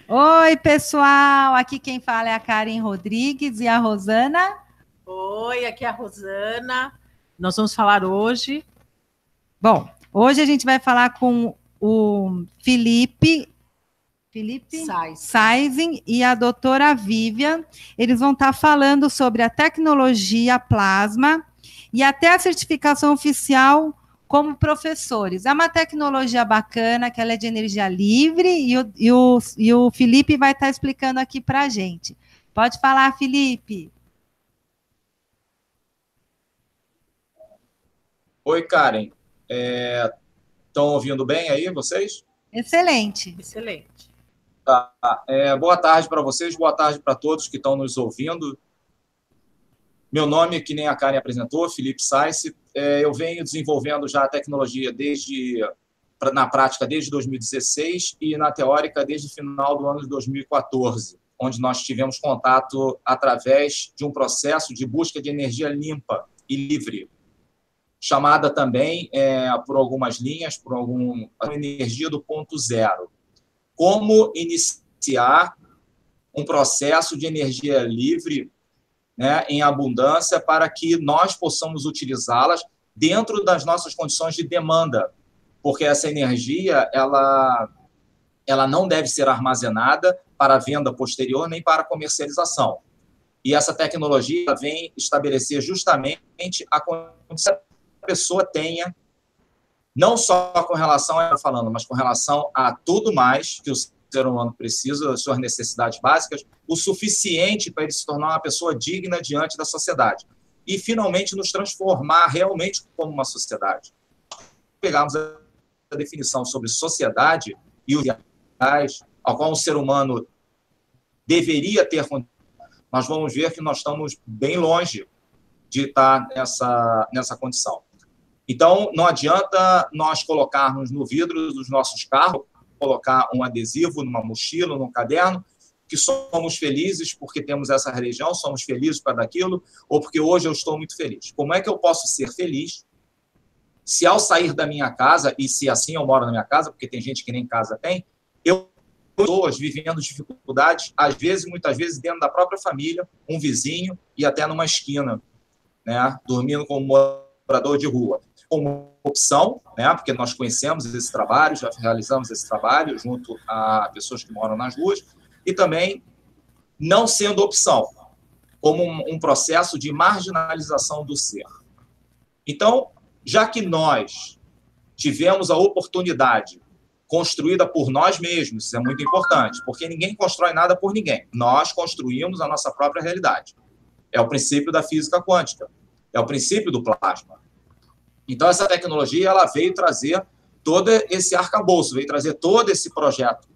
Oi, pessoal! Aqui quem fala é a Karen Rodrigues e a Rosana. Oi, aqui é a Rosana. Nós vamos falar hoje. Bom, hoje a gente vai falar com o Felipe Saizing e a doutora Vivian. Eles vão estar falando sobre a tecnologia plasma e até a certificação oficial como professores. É uma tecnologia bacana, que ela é de energia livre, e o Felipe vai estar explicando aqui para a gente. Pode falar, Felipe. Oi, Karen. Estão ouvindo bem aí, vocês? Excelente. Excelente. Tá. Boa tarde para vocês, boa tarde para todos que estão nos ouvindo. Meu nome, que nem a Karen apresentou, Felipe Saisse. Eu venho desenvolvendo já a tecnologia na prática desde 2016 e na teórica desde o final do ano de 2014, onde nós tivemos contato através de um processo de busca de energia limpa e livre, chamada também, por algumas linhas, a energia do ponto zero. Como iniciar um processo de energia livre, né, em abundância, para que nós possamos utilizá-las dentro das nossas condições de demanda, porque essa energia ela não deve ser armazenada para venda posterior nem para comercialização. E essa tecnologia vem estabelecer justamente a condição que a pessoa tenha, não só com relação a falando, mas com relação a tudo mais que o ser humano precisa, das suas necessidades básicas, o suficiente para ele se tornar uma pessoa digna diante da sociedade. E, finalmente, nos transformar realmente como uma sociedade. Pegarmos a definição sobre sociedade e os ideais ao qual um ser humano deveria ter, nós vamos ver que nós estamos bem longe de estar nessa condição. Então, não adianta nós colocarmos no vidro dos nossos carros, colocar um adesivo numa mochila, num caderno, que somos felizes porque temos essa religião, somos felizes para daquilo, ou porque hoje eu estou muito feliz. Como é que eu posso ser feliz se ao sair da minha casa, e se assim eu moro na minha casa, porque tem gente que nem casa tem, eu pessoas vivendo dificuldades, às vezes, muitas vezes, dentro da própria família, um vizinho e até numa esquina, né, dormindo como morador de rua. Como opção, né, porque nós conhecemos esse trabalho, já realizamos esse trabalho junto a pessoas que moram nas ruas, e também não sendo opção, como um processo de marginalização do ser. Então, já que nós tivemos a oportunidade construída por nós mesmos, isso é muito importante, porque ninguém constrói nada por ninguém. Nós construímos a nossa própria realidade. É o princípio da física quântica, é o princípio do plasma. Então, essa tecnologia ela veio trazer todo esse arcabouço, veio trazer todo esse projeto.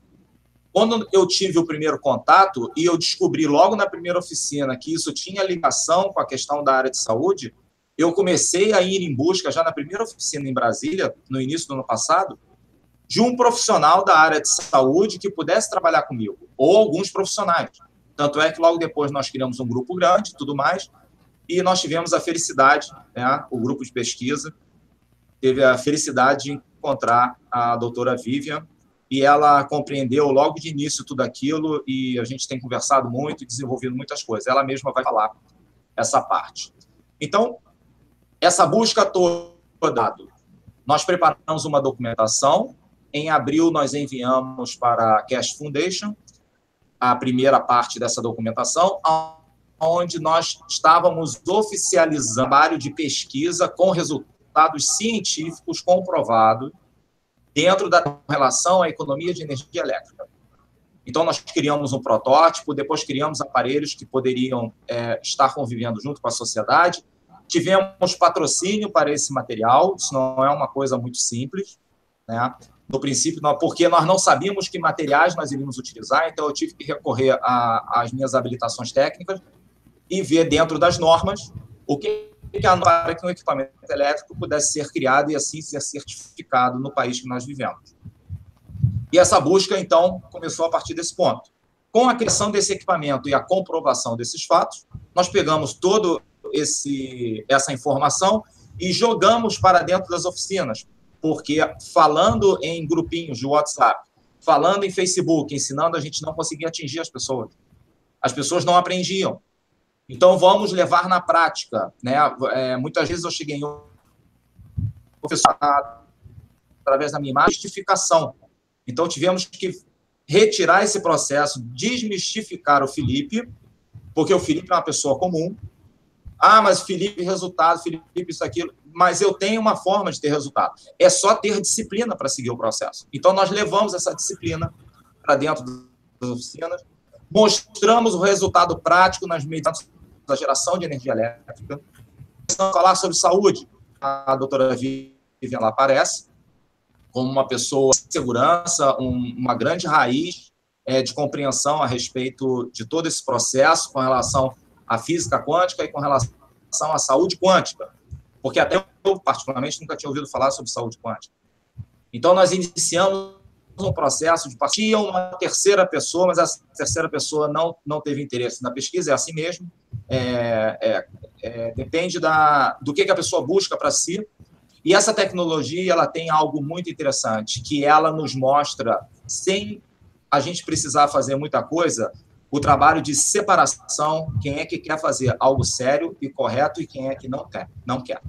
Quando eu tive o primeiro contato e eu descobri logo na primeira oficina que isso tinha ligação com a questão da área de saúde, eu comecei a ir em busca, já na primeira oficina em Brasília, no início do ano passado, de um profissional da área de saúde que pudesse trabalhar comigo, ou alguns profissionais. Tanto é que logo depois nós criamos um grupo grande e tudo mais, e nós tivemos a felicidade, né, o grupo de pesquisa teve a felicidade de encontrar a doutora Vivian, e ela compreendeu logo de início tudo aquilo, e a gente tem conversado muito e desenvolvido muitas coisas. Ela mesma vai falar essa parte. Então, essa busca toda, nós preparamos uma documentação. Em abril, nós enviamos para a Cash Foundation a primeira parte dessa documentação, onde nós estávamos oficializando um trabalho de pesquisa com resultados científicos comprovados dentro da relação à economia de energia elétrica. Então, nós criamos um protótipo, depois criamos aparelhos que poderiam estar convivendo junto com a sociedade. Tivemos patrocínio para esse material, isso não é uma coisa muito simples, né? No princípio, porque nós não sabíamos que materiais nós iríamos utilizar, então eu tive que recorrer às minhas habilitações técnicas e ver dentro das normas o que a norma para que um equipamento elétrico pudesse ser criado e assim ser certificado no país que nós vivemos. E essa busca, então, começou a partir desse ponto. Com a criação desse equipamento e a comprovação desses fatos, nós pegamos toda essa informação e jogamos para dentro das oficinas, porque falando em grupinhos de WhatsApp, falando em Facebook, ensinando, a gente não conseguia atingir as pessoas. As pessoas não aprendiam. Então, vamos levar na prática, né? Muitas vezes eu cheguei em um professor através da minha imagem, justificação. Então, tivemos que retirar esse processo, desmistificar o Felipe, porque o Felipe é uma pessoa comum. Ah, mas Felipe, resultado, Felipe, isso, aquilo. Mas eu tenho uma forma de ter resultado. É só ter disciplina para seguir o processo. Então, nós levamos essa disciplina para dentro das oficinas, mostramos o resultado prático nas medidas da geração de energia elétrica. Vamos falar sobre saúde. A doutora Vivian lá aparece como uma pessoa de segurança, uma grande raiz de compreensão a respeito de todo esse processo com relação à física quântica e com relação à saúde quântica, porque até eu, particularmente, nunca tinha ouvido falar sobre saúde quântica. Então, nós iniciamos um processo de partir uma terceira pessoa, mas essa terceira pessoa não teve interesse na pesquisa, é assim mesmo, depende do que a pessoa busca para si. E essa tecnologia, ela tem algo muito interessante, que ela nos mostra, sem a gente precisar fazer muita coisa, o trabalho de separação, quem é que quer fazer algo sério e correto e quem é que não quer.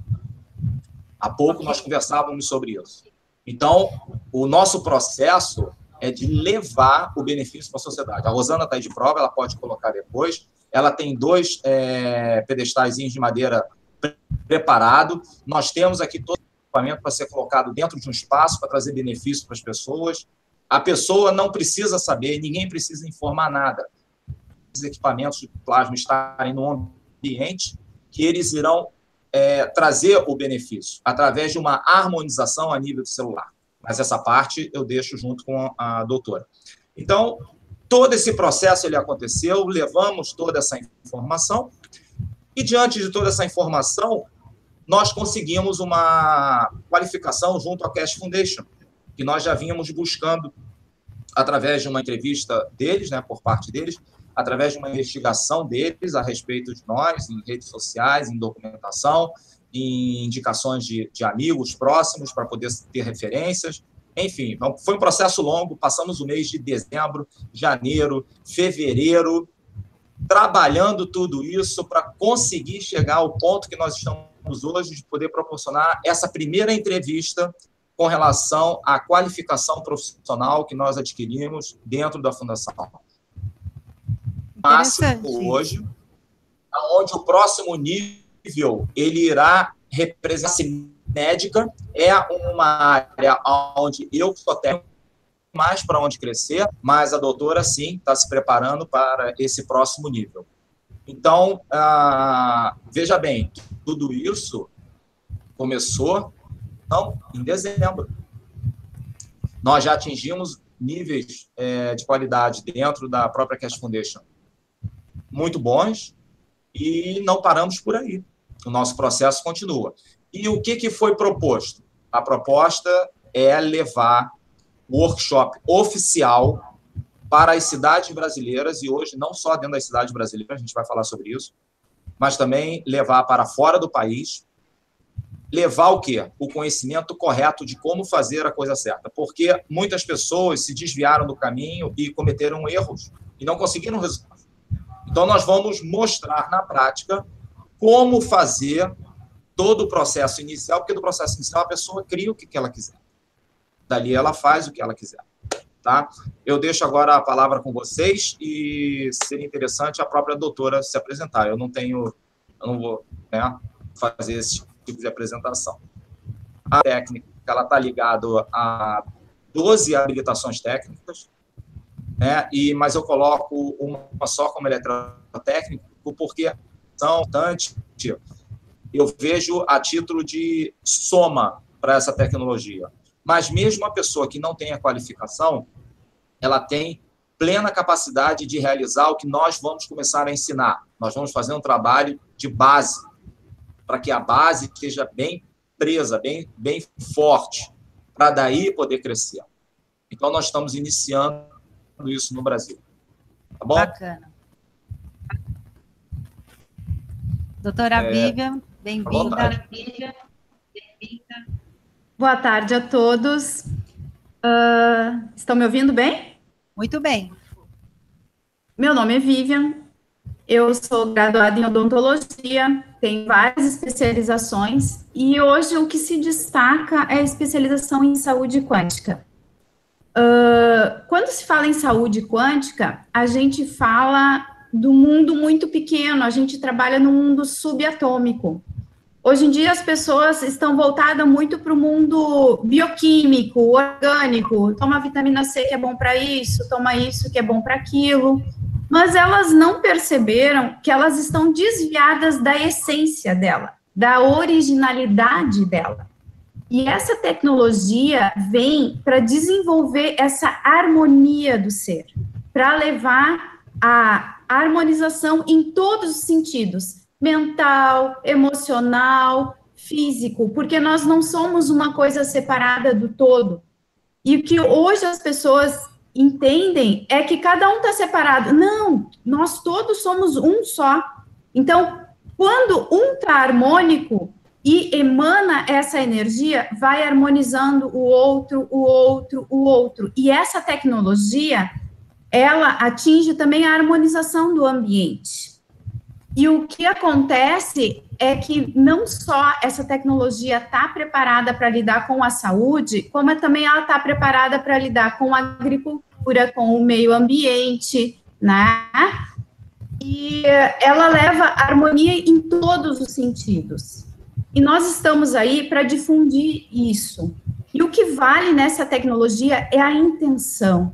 Há pouco nós conversávamos sobre isso. Então, o nosso processo é de levar o benefício para a sociedade. A Rosana está aí de prova, ela pode colocar depois. Ela tem 2 pedestais de madeira preparado. Nós temos aqui todo o equipamento para ser colocado dentro de um espaço para trazer benefício para as pessoas. A pessoa não precisa saber, ninguém precisa informar nada. Os equipamentos de plasma estarem no ambiente que eles irão trazer o benefício através de uma harmonização a nível do celular. Mas essa parte eu deixo junto com a doutora. Então, todo esse processo ele aconteceu, levamos toda essa informação e, diante de toda essa informação, nós conseguimos uma qualificação junto à Cash Foundation, que nós já vínhamos buscando através de uma entrevista deles, né, por parte deles, através de uma investigação deles a respeito de nós, em redes sociais, em documentação, em indicações de amigos próximos para poder ter referências. Enfim, foi um processo longo, passamos o mês de dezembro, janeiro, fevereiro, trabalhando tudo isso para conseguir chegar ao ponto que nós estamos hoje de poder proporcionar essa primeira entrevista com relação à qualificação profissional que nós adquirimos dentro da Fundação. Máximo hoje, onde o próximo nível ele irá representar médica, é uma área onde eu só tenho mais para onde crescer, mas a doutora, sim, está se preparando para esse próximo nível. Então, veja bem, tudo isso começou em dezembro. Nós já atingimos níveis de qualidade dentro da própria Cash Foundation muito bons e não paramos por aí. O nosso processo continua. E o que foi proposto? A proposta é levar o workshop oficial para as cidades brasileiras, e hoje não só dentro das cidades brasileiras, a gente vai falar sobre isso, mas também levar para fora do país, levar o quê? O conhecimento correto de como fazer a coisa certa, porque muitas pessoas se desviaram do caminho e cometeram erros e não conseguiram resultado. Então, nós vamos mostrar na prática como fazer todo o processo inicial, porque do processo inicial a pessoa cria o que ela quiser. Dali ela faz o que ela quiser. Tá? Eu deixo agora a palavra com vocês e seria interessante a própria doutora se apresentar. Eu não vou fazer esse tipo de apresentação. A técnica está ligada a 12 habilitações técnicas, né? Mas eu coloco uma só como eletrotécnico, porque são tanto eu vejo a título de soma para essa tecnologia. Mas mesmo a pessoa que não tem a qualificação, ela tem plena capacidade de realizar o que nós vamos começar a ensinar. Nós vamos fazer um trabalho de base, para que a base esteja bem presa, bem forte, para daí poder crescer. Então, nós estamos iniciando isso no Brasil. Tá bom? Bacana. Doutora Vivian, bem-vinda. Boa tarde a todos. Estão me ouvindo bem? Muito bem. Meu nome é Vivian, eu sou graduada em odontologia, tenho várias especializações e hoje o que se destaca é a especialização em saúde quântica. Quando se fala em saúde quântica, a gente fala do mundo muito pequeno, a gente trabalha no mundo subatômico. Hoje em dia as pessoas estão voltadas muito para o mundo bioquímico, orgânico, toma vitamina C que é bom para isso, toma isso que é bom para aquilo, mas elas não perceberam que elas estão desviadas da essência dela, da originalidade dela. E essa tecnologia vem para desenvolver essa harmonia do ser, para levar a harmonização em todos os sentidos, mental, emocional, físico, porque nós não somos uma coisa separada do todo. E o que hoje as pessoas entendem é que cada um está separado. Não, nós todos somos um só. Então, quando um está harmônico e emana essa energia, vai harmonizando o outro, o outro, o outro. E essa tecnologia, ela atinge também a harmonização do ambiente. E o que acontece é que não só essa tecnologia está preparada para lidar com a saúde, como também ela está preparada para lidar com a agricultura, com o meio ambiente, né? E ela leva harmonia em todos os sentidos. E nós estamos aí para difundir isso. E o que vale nessa tecnologia é a intenção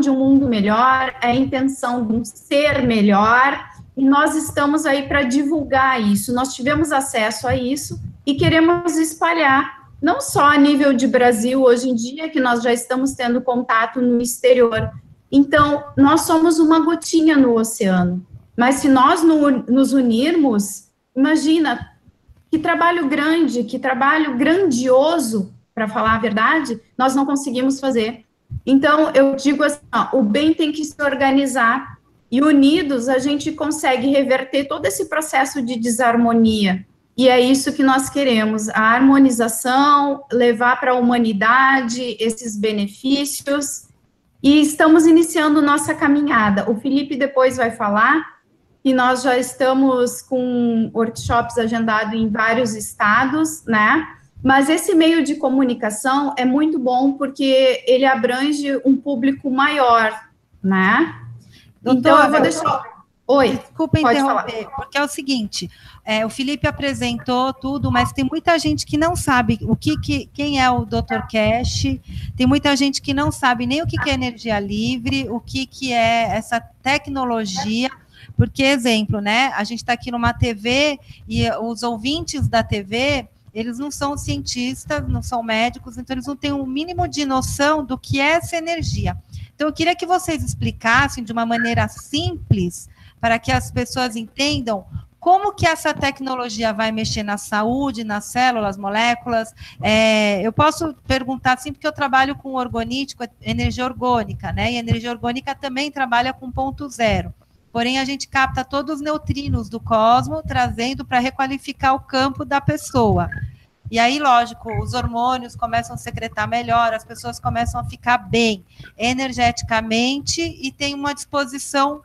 de um mundo melhor, é a intenção de um ser melhor. E nós estamos aí para divulgar isso. Nós tivemos acesso a isso e queremos espalhar, não só a nível de Brasil, hoje em dia, que nós já estamos tendo contato no exterior. Então, nós somos uma gotinha no oceano. Mas se nós nos unirmos, imagina, que trabalho grande, que trabalho grandioso, para falar a verdade, nós não conseguimos fazer. Então, eu digo assim, ó, o bem tem que se organizar, e unidos a gente consegue reverter todo esse processo de desarmonia. E é isso que nós queremos, a harmonização, levar para a humanidade esses benefícios. E estamos iniciando nossa caminhada. O Felipe depois vai falar que nós já estamos com workshops agendados em vários estados, né? Mas esse meio de comunicação é muito bom porque ele abrange um público maior, né? Doutora, então, eu vou deixar... Oi, desculpa interromper, porque é o seguinte, o Felipe apresentou tudo, mas tem muita gente que não sabe quem é o Dr. Cash, tem muita gente que não sabe nem o que é energia livre, o que é essa tecnologia, porque, exemplo, né, a gente está aqui numa TV e os ouvintes da TV, eles não são cientistas, não são médicos, então eles não têm um mínimo de noção do que é essa energia. Então, eu queria que vocês explicassem de uma maneira simples, para que as pessoas entendam como que essa tecnologia vai mexer na saúde, nas células, moléculas. Eu posso perguntar assim, porque eu trabalho com orgonítico, energia orgânica, né? E a energia orgânica também trabalha com ponto zero. Porém, a gente capta todos os neutrinos do cosmos, trazendo para requalificar o campo da pessoa. E aí, lógico, os hormônios começam a secretar melhor, as pessoas começam a ficar bem energeticamente e tem uma disposição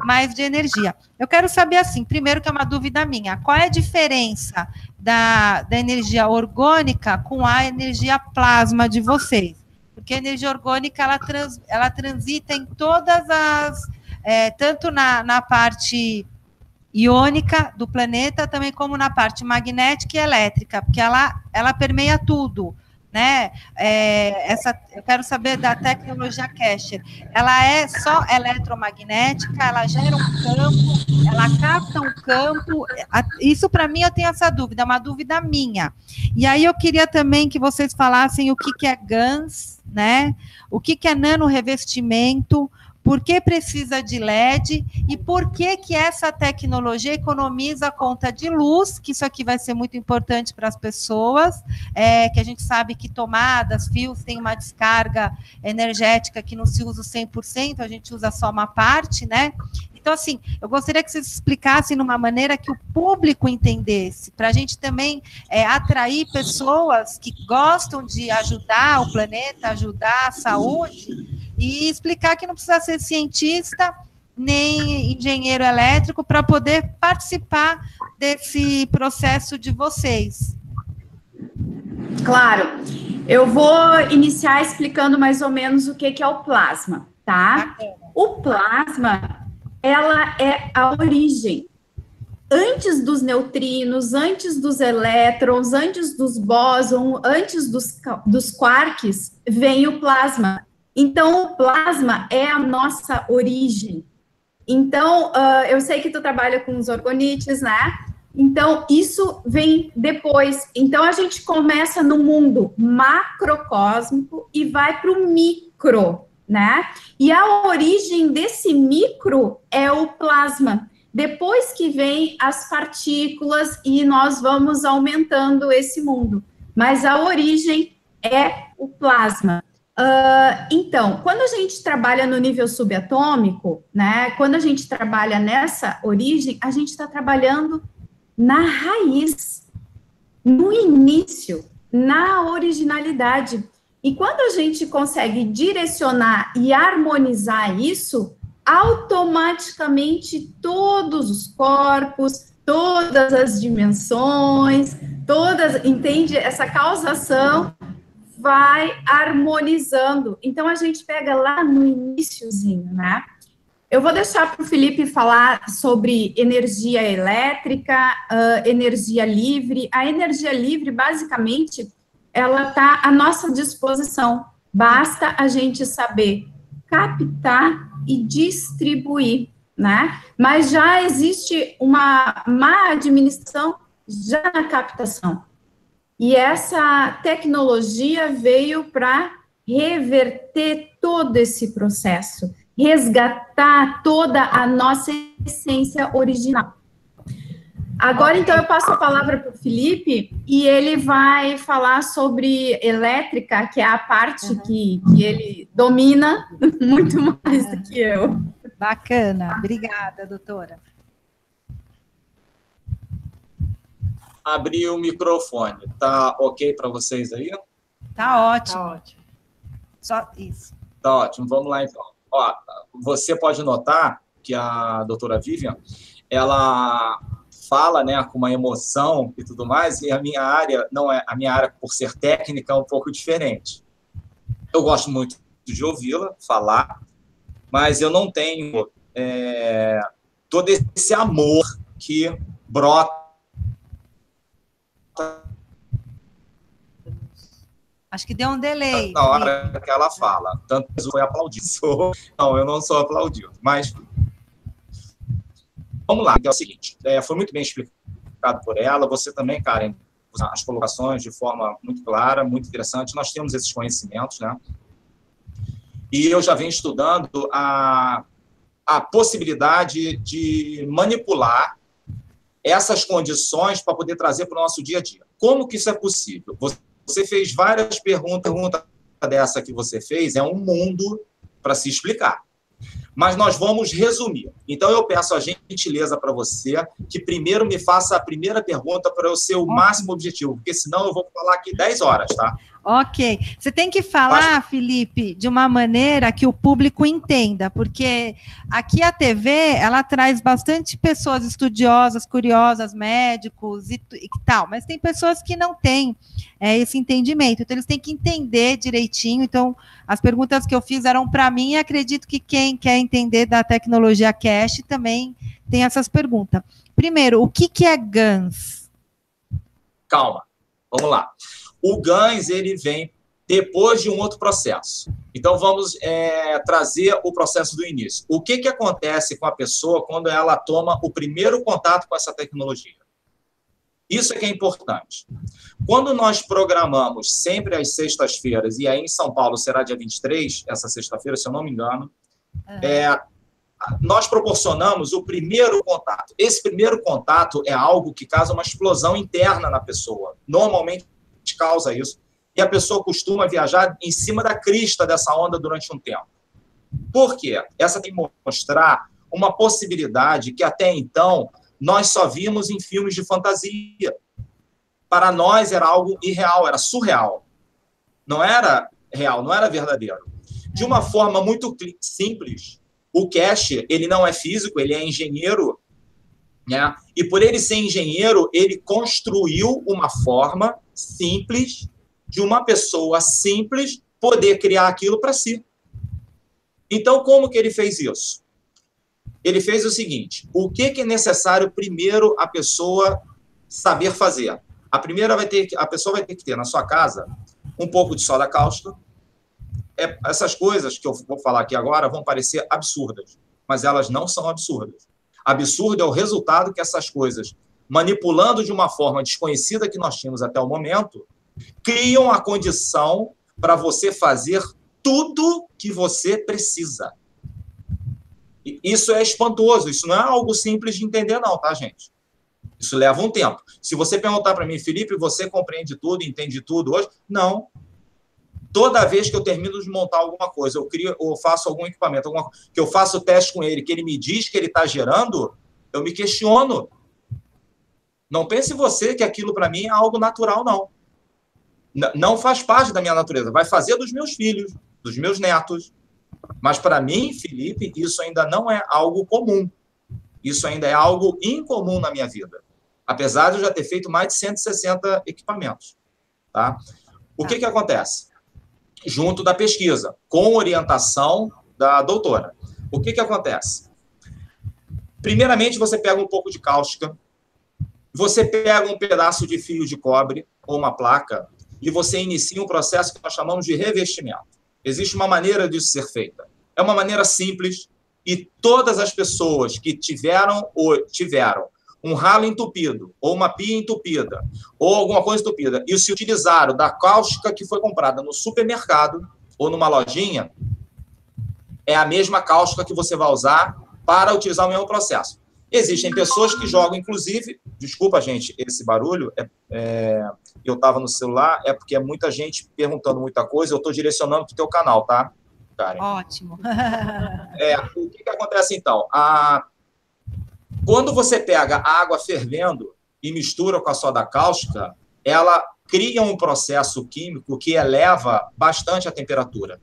mais de energia. Eu quero saber, assim, primeiro que é uma dúvida minha, qual é a diferença da energia orgânica com a energia plasma de vocês? Porque a energia orgânica, ela transita em todas as... tanto na parte iônica do planeta, também como na parte magnética e elétrica, porque ela permeia tudo, né? Eu quero saber da tecnologia Kesher. Ela é só eletromagnética, ela gera um campo, ela capta um campo. Isso, para mim, eu tenho essa dúvida, é uma dúvida minha. E aí eu queria também que vocês falassem o que é GaNs, né? O que é nanorevestimento, por que precisa de LED e por que essa tecnologia economiza a conta de luz, que isso aqui vai ser muito importante para as pessoas, que a gente sabe que tomadas, fios, tem uma descarga energética que não se usa 100%, a gente usa só uma parte, né? Então, assim, eu gostaria que vocês explicassem de uma maneira que o público entendesse, para a gente também atrair pessoas que gostam de ajudar o planeta, ajudar a saúde, e explicar que não precisa ser cientista nem engenheiro elétrico para poder participar desse processo de vocês. Claro. Eu vou iniciar explicando mais ou menos o que é o plasma, tá? O plasma, ela é a origem. Antes dos neutrinos, antes dos elétrons, antes dos bósons, antes dos quarks, vem o plasma. Então, o plasma é a nossa origem. Então, eu sei que tu trabalha com os orgonites, né? Então, isso vem depois. Então, a gente começa no mundo macrocósmico e vai para o micro, né? E a origem desse micro é o plasma. Depois que vem as partículas e nós vamos aumentando esse mundo. Mas a origem é o plasma. Então, quando a gente trabalha no nível subatômico, né? Quando a gente trabalha nessa origem, a gente está trabalhando na raiz, no início, na originalidade. E quando a gente consegue direcionar e harmonizar isso, automaticamente todos os corpos, todas as dimensões, entende? Essa causação vai harmonizando. Então, a gente pega lá no iniciozinho, né? Eu vou deixar para o Felipe falar sobre energia elétrica, energia livre. A energia livre, basicamente, ela está à nossa disposição. Basta a gente saber captar e distribuir, né? Mas já existe uma má administração já na captação. E essa tecnologia veio para reverter todo esse processo, resgatar toda a nossa essência original. Agora, então, eu passo a palavra para o Felipe e ele vai falar sobre elétrica, que é a parte que ele domina muito mais do que eu. Bacana, obrigada, doutora. Abrir o microfone. Tá ok para vocês aí? Tá ótimo. Tá ótimo. Só isso. Tá ótimo, vamos lá então. Ó, você pode notar que a doutora Vivian, ela fala, né, com uma emoção e tudo mais, e a minha área, não é, a minha área, por ser técnica, é um pouco diferente. Eu gosto muito de ouvi-la falar, mas eu não tenho todo esse amor que brota. Acho que deu um delay. Na hora que ela fala. Tanto foi aplaudido. Não, eu não sou aplaudido. Mas vamos lá. É o seguinte, foi muito bem explicado por ela. Você também, Karen, as colocações de forma muito clara, muito interessante. Nós temos esses conhecimentos, né? E eu já venho estudando a possibilidade de manipular essas condições para poder trazer para o nosso dia a dia. Como que isso é possível? Você fez várias perguntas. A pergunta dessa que você fez é um mundo para se explicar. Mas nós vamos resumir. Então, eu peço a gentileza para você que primeiro me faça a primeira pergunta para eu ser o máximo objetivo, porque senão eu vou falar aqui 10 horas, tá? Ok. Você tem que falar, Felipe, de uma maneira que o público entenda, porque aqui a TV, ela traz bastante pessoas estudiosas, curiosas, médicos e tal, mas tem pessoas que não têm esse entendimento, então eles têm que entender direitinho. Então, as perguntas que eu fiz eram para mim e acredito que quem quer entender da tecnologia cash também tem essas perguntas. Primeiro, o que é GANs? Calma, vamos lá. O GANs, ele vem depois de um outro processo. Então, vamos trazer o processo do início. O que acontece com a pessoa quando ela toma o primeiro contato com essa tecnologia? Isso é que é importante. Quando nós programamos sempre às sextas-feiras, e aí em São Paulo será dia 23, essa sexta-feira, se eu não me engano, nós proporcionamos o primeiro contato. Esse primeiro contato é algo que causa uma explosão interna na pessoa. Normalmente causa isso. E a pessoa costuma viajar em cima da crista dessa onda durante um tempo. Por quê? Essa tem que mostrar uma possibilidade que até então nós só vimos em filmes de fantasia. Para nós era algo irreal, era surreal. Não era real, não era verdadeiro. De uma forma muito simples, o Cash, ele não é físico, ele é engenheiro, né? E por ele ser engenheiro, ele construiu uma forma simples de uma pessoa simples poder criar aquilo para si. Então, como que ele fez isso? Ele fez o seguinte: o que é necessário primeiro a pessoa saber fazer? A pessoa vai ter que ter na sua casa um pouco de soda cáustica. Essas coisas que eu vou falar aqui agora vão parecer absurdas, mas elas não são absurdas. Absurdo é o resultado que essas coisas, manipulando de uma forma desconhecida que nós tínhamos até o momento, criam a condição para você fazer tudo que você precisa. E isso é espantoso, isso não é algo simples de entender não, tá, gente? Isso leva um tempo. Se você perguntar para mim, Felipe, você compreende tudo, entende tudo hoje? Não. Toda vez que eu termino de montar alguma coisa, eu faço algum equipamento, que eu faço o teste com ele, que ele me diz que ele está gerando, eu me questiono. Não pense você que aquilo para mim é algo natural, não. Não faz parte da minha natureza. Vai fazer dos meus filhos, dos meus netos. Mas para mim, Felipe, isso ainda não é algo comum. Isso ainda é algo incomum na minha vida. Apesar de eu já ter feito mais de 160 equipamentos. Tá? O que acontece? Junto da pesquisa, com orientação da doutora. O que acontece? Primeiramente, você pega um pouco de cáustica, você pega um pedaço de fio de cobre ou uma placa e você inicia um processo que nós chamamos de revestimento. Existe uma maneira disso ser feita. É uma maneira simples e todas as pessoas que tiveram um ralo entupido, ou uma pia entupida, ou alguma coisa entupida, e se utilizaram da cáustica que foi comprada no supermercado ou numa lojinha, é a mesma cáustica que você vai usar para utilizar o mesmo processo. Existem pessoas que jogam, inclusive... Desculpa, gente, esse barulho, eu estava no celular, é porque é muita gente perguntando muita coisa, eu estou direcionando para o teu canal, tá, Karen? Ótimo. O que acontece, então? Quando você pega a água fervendo e mistura com a soda cáustica, ela cria um processo químico que eleva bastante a temperatura.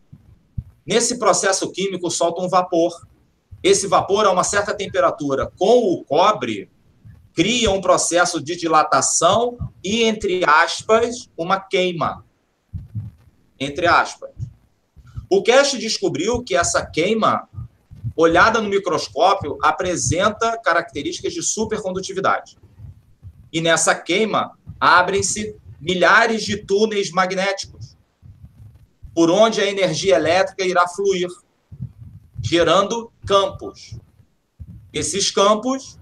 Nesse processo químico, solta um vapor. Esse vapor, a uma certa temperatura, com o cobre, cria um processo de dilatação e, entre aspas, uma queima. Entre aspas. O Cash descobriu que essa queima, olhada no microscópio, apresenta características de supercondutividade. E nessa queima, abrem-se milhares de túneis magnéticos, por onde a energia elétrica irá fluir, gerando campos. Esses campos,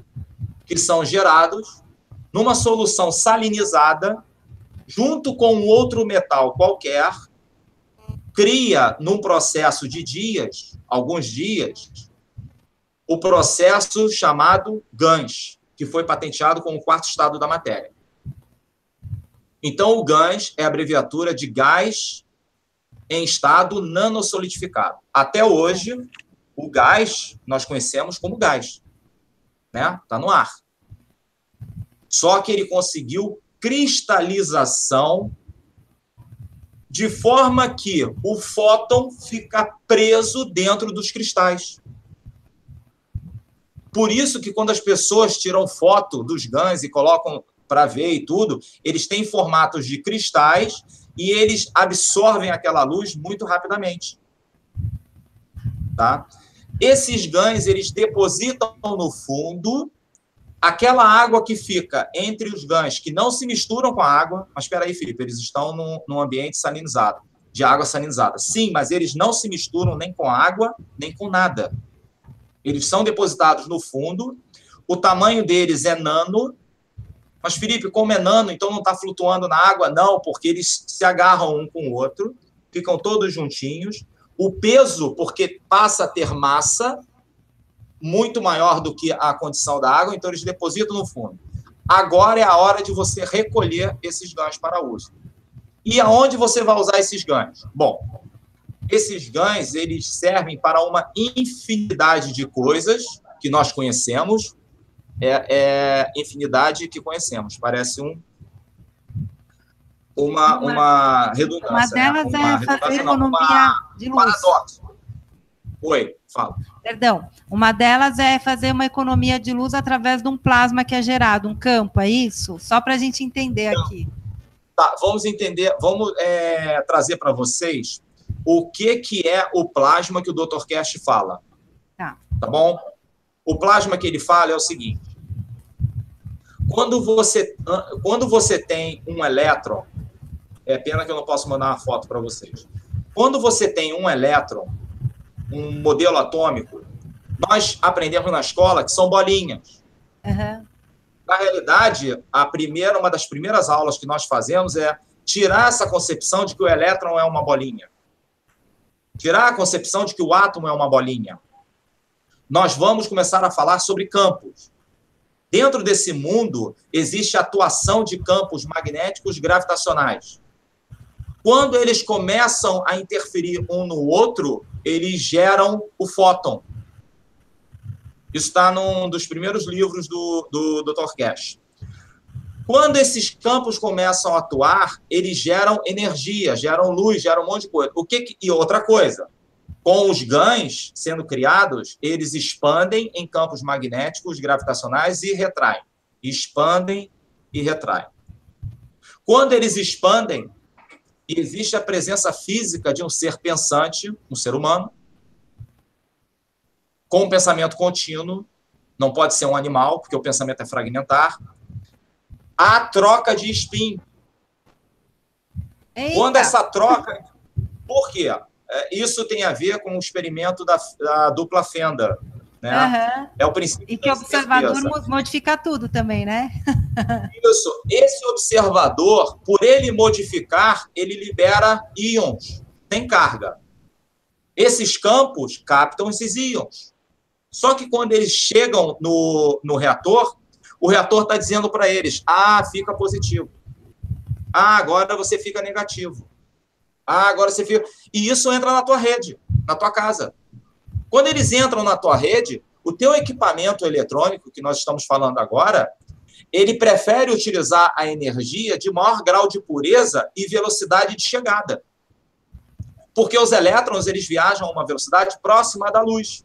que são gerados numa solução salinizada, junto com outro metal qualquer, cria, num processo de dias, alguns dias, o processo chamado GANS, que foi patenteado como o quarto estado da matéria. Então, o GANS é a abreviatura de gás em estado nanosolidificado. Até hoje, o gás nós conhecemos como gás, né? Está no ar. Só que ele conseguiu cristalização de forma que o fóton fica preso dentro dos cristais. Por isso que quando as pessoas tiram foto dos GANs e colocam para ver e tudo, eles têm formatos de cristais e eles absorvem aquela luz muito rapidamente. Tá? Esses GANs, eles depositam no fundo aquela água que fica entre os GANs, que não se misturam com a água. Mas espera aí, Felipe, eles estão num ambiente salinizado, de água salinizada. Sim, mas eles não se misturam nem com água, nem com nada. Eles são depositados no fundo, o tamanho deles é nano. Mas, Felipe, como é nano, então não está flutuando na água? Não, porque eles se agarram um com o outro, ficam todos juntinhos. O peso, porque passa a ter massa muito maior do que a condição da água, então eles depositam no fundo. Agora é a hora de você recolher esses GANs para uso. E aonde você vai usar esses GANs? Bom, esses GANs, eles servem para uma infinidade de coisas que nós conhecemos, é infinidade que conhecemos. Parece uma redundância. Uma delas é fazer economia de luz. Paradoxo. Oi, fala. Perdão. Uma delas é fazer uma economia de luz através de um plasma que é gerado, um campo, é isso? Só para a gente entender aqui. Tá, vamos entender, vamos trazer para vocês o que é o plasma que o Dr. Kersh fala. Tá bom? O plasma que ele fala é o seguinte. Quando você tem um elétron, é pena que eu não posso mandar uma foto para vocês. Quando você tem um elétron, um modelo atômico, nós aprendemos na escola que são bolinhas. Uhum. Na realidade, uma das primeiras aulas que nós fazemos é tirar essa concepção de que o elétron é uma bolinha. Tirar a concepção de que o átomo é uma bolinha. Nós vamos começar a falar sobre campos. Dentro desse mundo, existe a atuação de campos magnéticos gravitacionais. Quando eles começam a interferir um no outro, eles geram o fóton. Isso está num dos primeiros livros do Dr. Kersh. Quando esses campos começam a atuar, eles geram energia, geram luz, geram um monte de coisa. E outra coisa, com os GANs sendo criados, eles expandem em campos magnéticos gravitacionais e retraem. Expandem e retraem. Quando eles expandem, existe a presença física de um ser pensante, um ser humano, com um pensamento contínuo, não pode ser um animal, porque o pensamento é fragmentar. Há troca de spin. Eita. Quando essa troca... Por quê? Isso tem a ver com o experimento da dupla Fender. Né? Uhum. É o princípio. E que o observador modifica tudo também, né? Isso. Esse observador, por ele modificar, ele libera íons. Tem carga. Esses campos captam esses íons. Só que quando eles chegam no reator, o reator está dizendo para eles, fica positivo. Agora você fica negativo. Agora você fica... E isso entra na tua rede, na tua casa. Quando eles entram na tua rede, o teu equipamento eletrônico, que nós estamos falando agora, ele prefere utilizar a energia de maior grau de pureza e velocidade de chegada. Porque os elétrons, eles viajam a uma velocidade próxima da luz,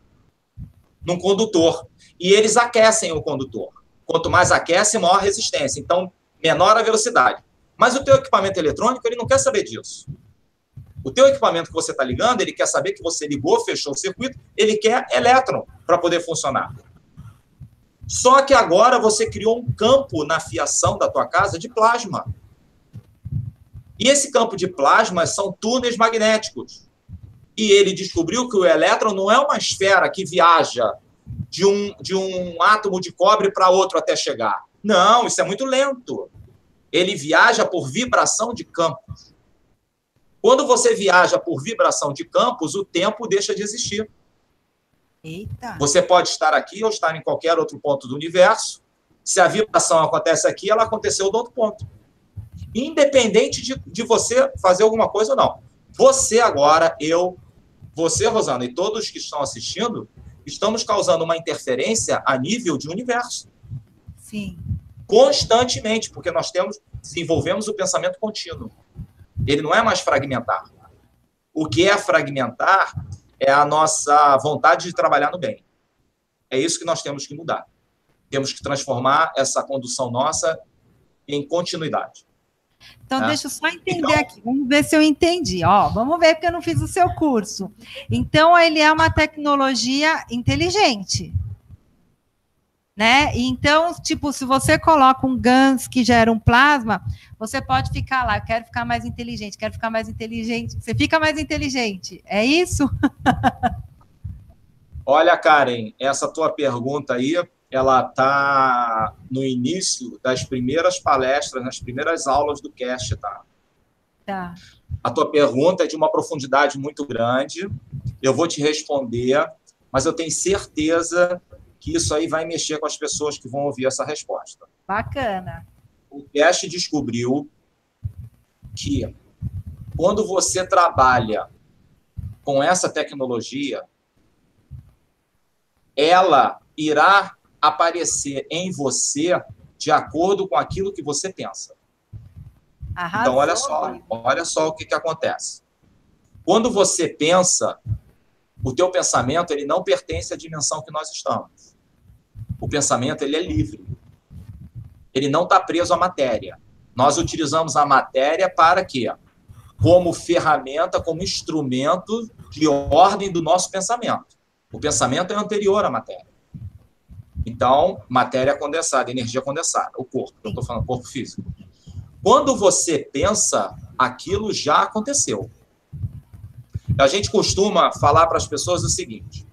num condutor. E eles aquecem o condutor. Quanto mais aquece, maior a resistência. Então, menor a velocidade. Mas o teu equipamento eletrônico, ele não quer saber disso. O teu equipamento que você está ligando, ele quer saber que você ligou, fechou o circuito, ele quer elétron para poder funcionar. Só que agora você criou um campo na fiação da tua casa de plasma. E esse campo de plasma são túneis magnéticos. E ele descobriu que o elétron não é uma esfera que viaja de um átomo de cobre para outro até chegar. Não, isso é muito lento. Ele viaja por vibração de campos. Quando você viaja por vibração de campos, o tempo deixa de existir. Eita. Você pode estar aqui ou estar em qualquer outro ponto do universo. Se a vibração acontece aqui, ela aconteceu no outro ponto. Independente de você fazer alguma coisa ou não. Você agora, você, Rosana, e todos que estão assistindo, estamos causando uma interferência a nível de universo. Sim. Constantemente, porque nós desenvolvemos o pensamento contínuo. Ele não é mais fragmentar. O que é fragmentar é a nossa vontade de trabalhar no bem. É isso que nós temos que mudar. Temos que transformar essa condução nossa em continuidade. Então, deixa eu só entender aqui. Vamos ver se eu entendi. Vamos ver, porque eu não fiz o seu curso. Então, ele é uma tecnologia inteligente. Né? Então, tipo, se você coloca um GANs que gera um plasma, você pode ficar lá, eu quero ficar mais inteligente, quero ficar mais inteligente. Você fica mais inteligente, é isso? Olha, Karen, essa tua pergunta aí, ela está no início das primeiras palestras, nas primeiras aulas do Kersh, tá? Tá. A tua pergunta é de uma profundidade muito grande, eu vou te responder, mas eu tenho certeza que isso aí vai mexer com as pessoas que vão ouvir essa resposta. Bacana. O Kersh descobriu que quando você trabalha com essa tecnologia, ela irá aparecer em você de acordo com aquilo que você pensa. Então, olha só o que acontece. Quando você pensa, o teu pensamento ele não pertence à dimensão que nós estamos. O pensamento ele é livre. Ele não está preso à matéria. Nós utilizamos a matéria para quê? Como ferramenta, como instrumento de ordem do nosso pensamento. O pensamento é anterior à matéria. Então, matéria condensada, energia condensada, o corpo. Eu estou falando corpo físico. Quando você pensa, aquilo já aconteceu. A gente costuma falar para as pessoas o seguinte: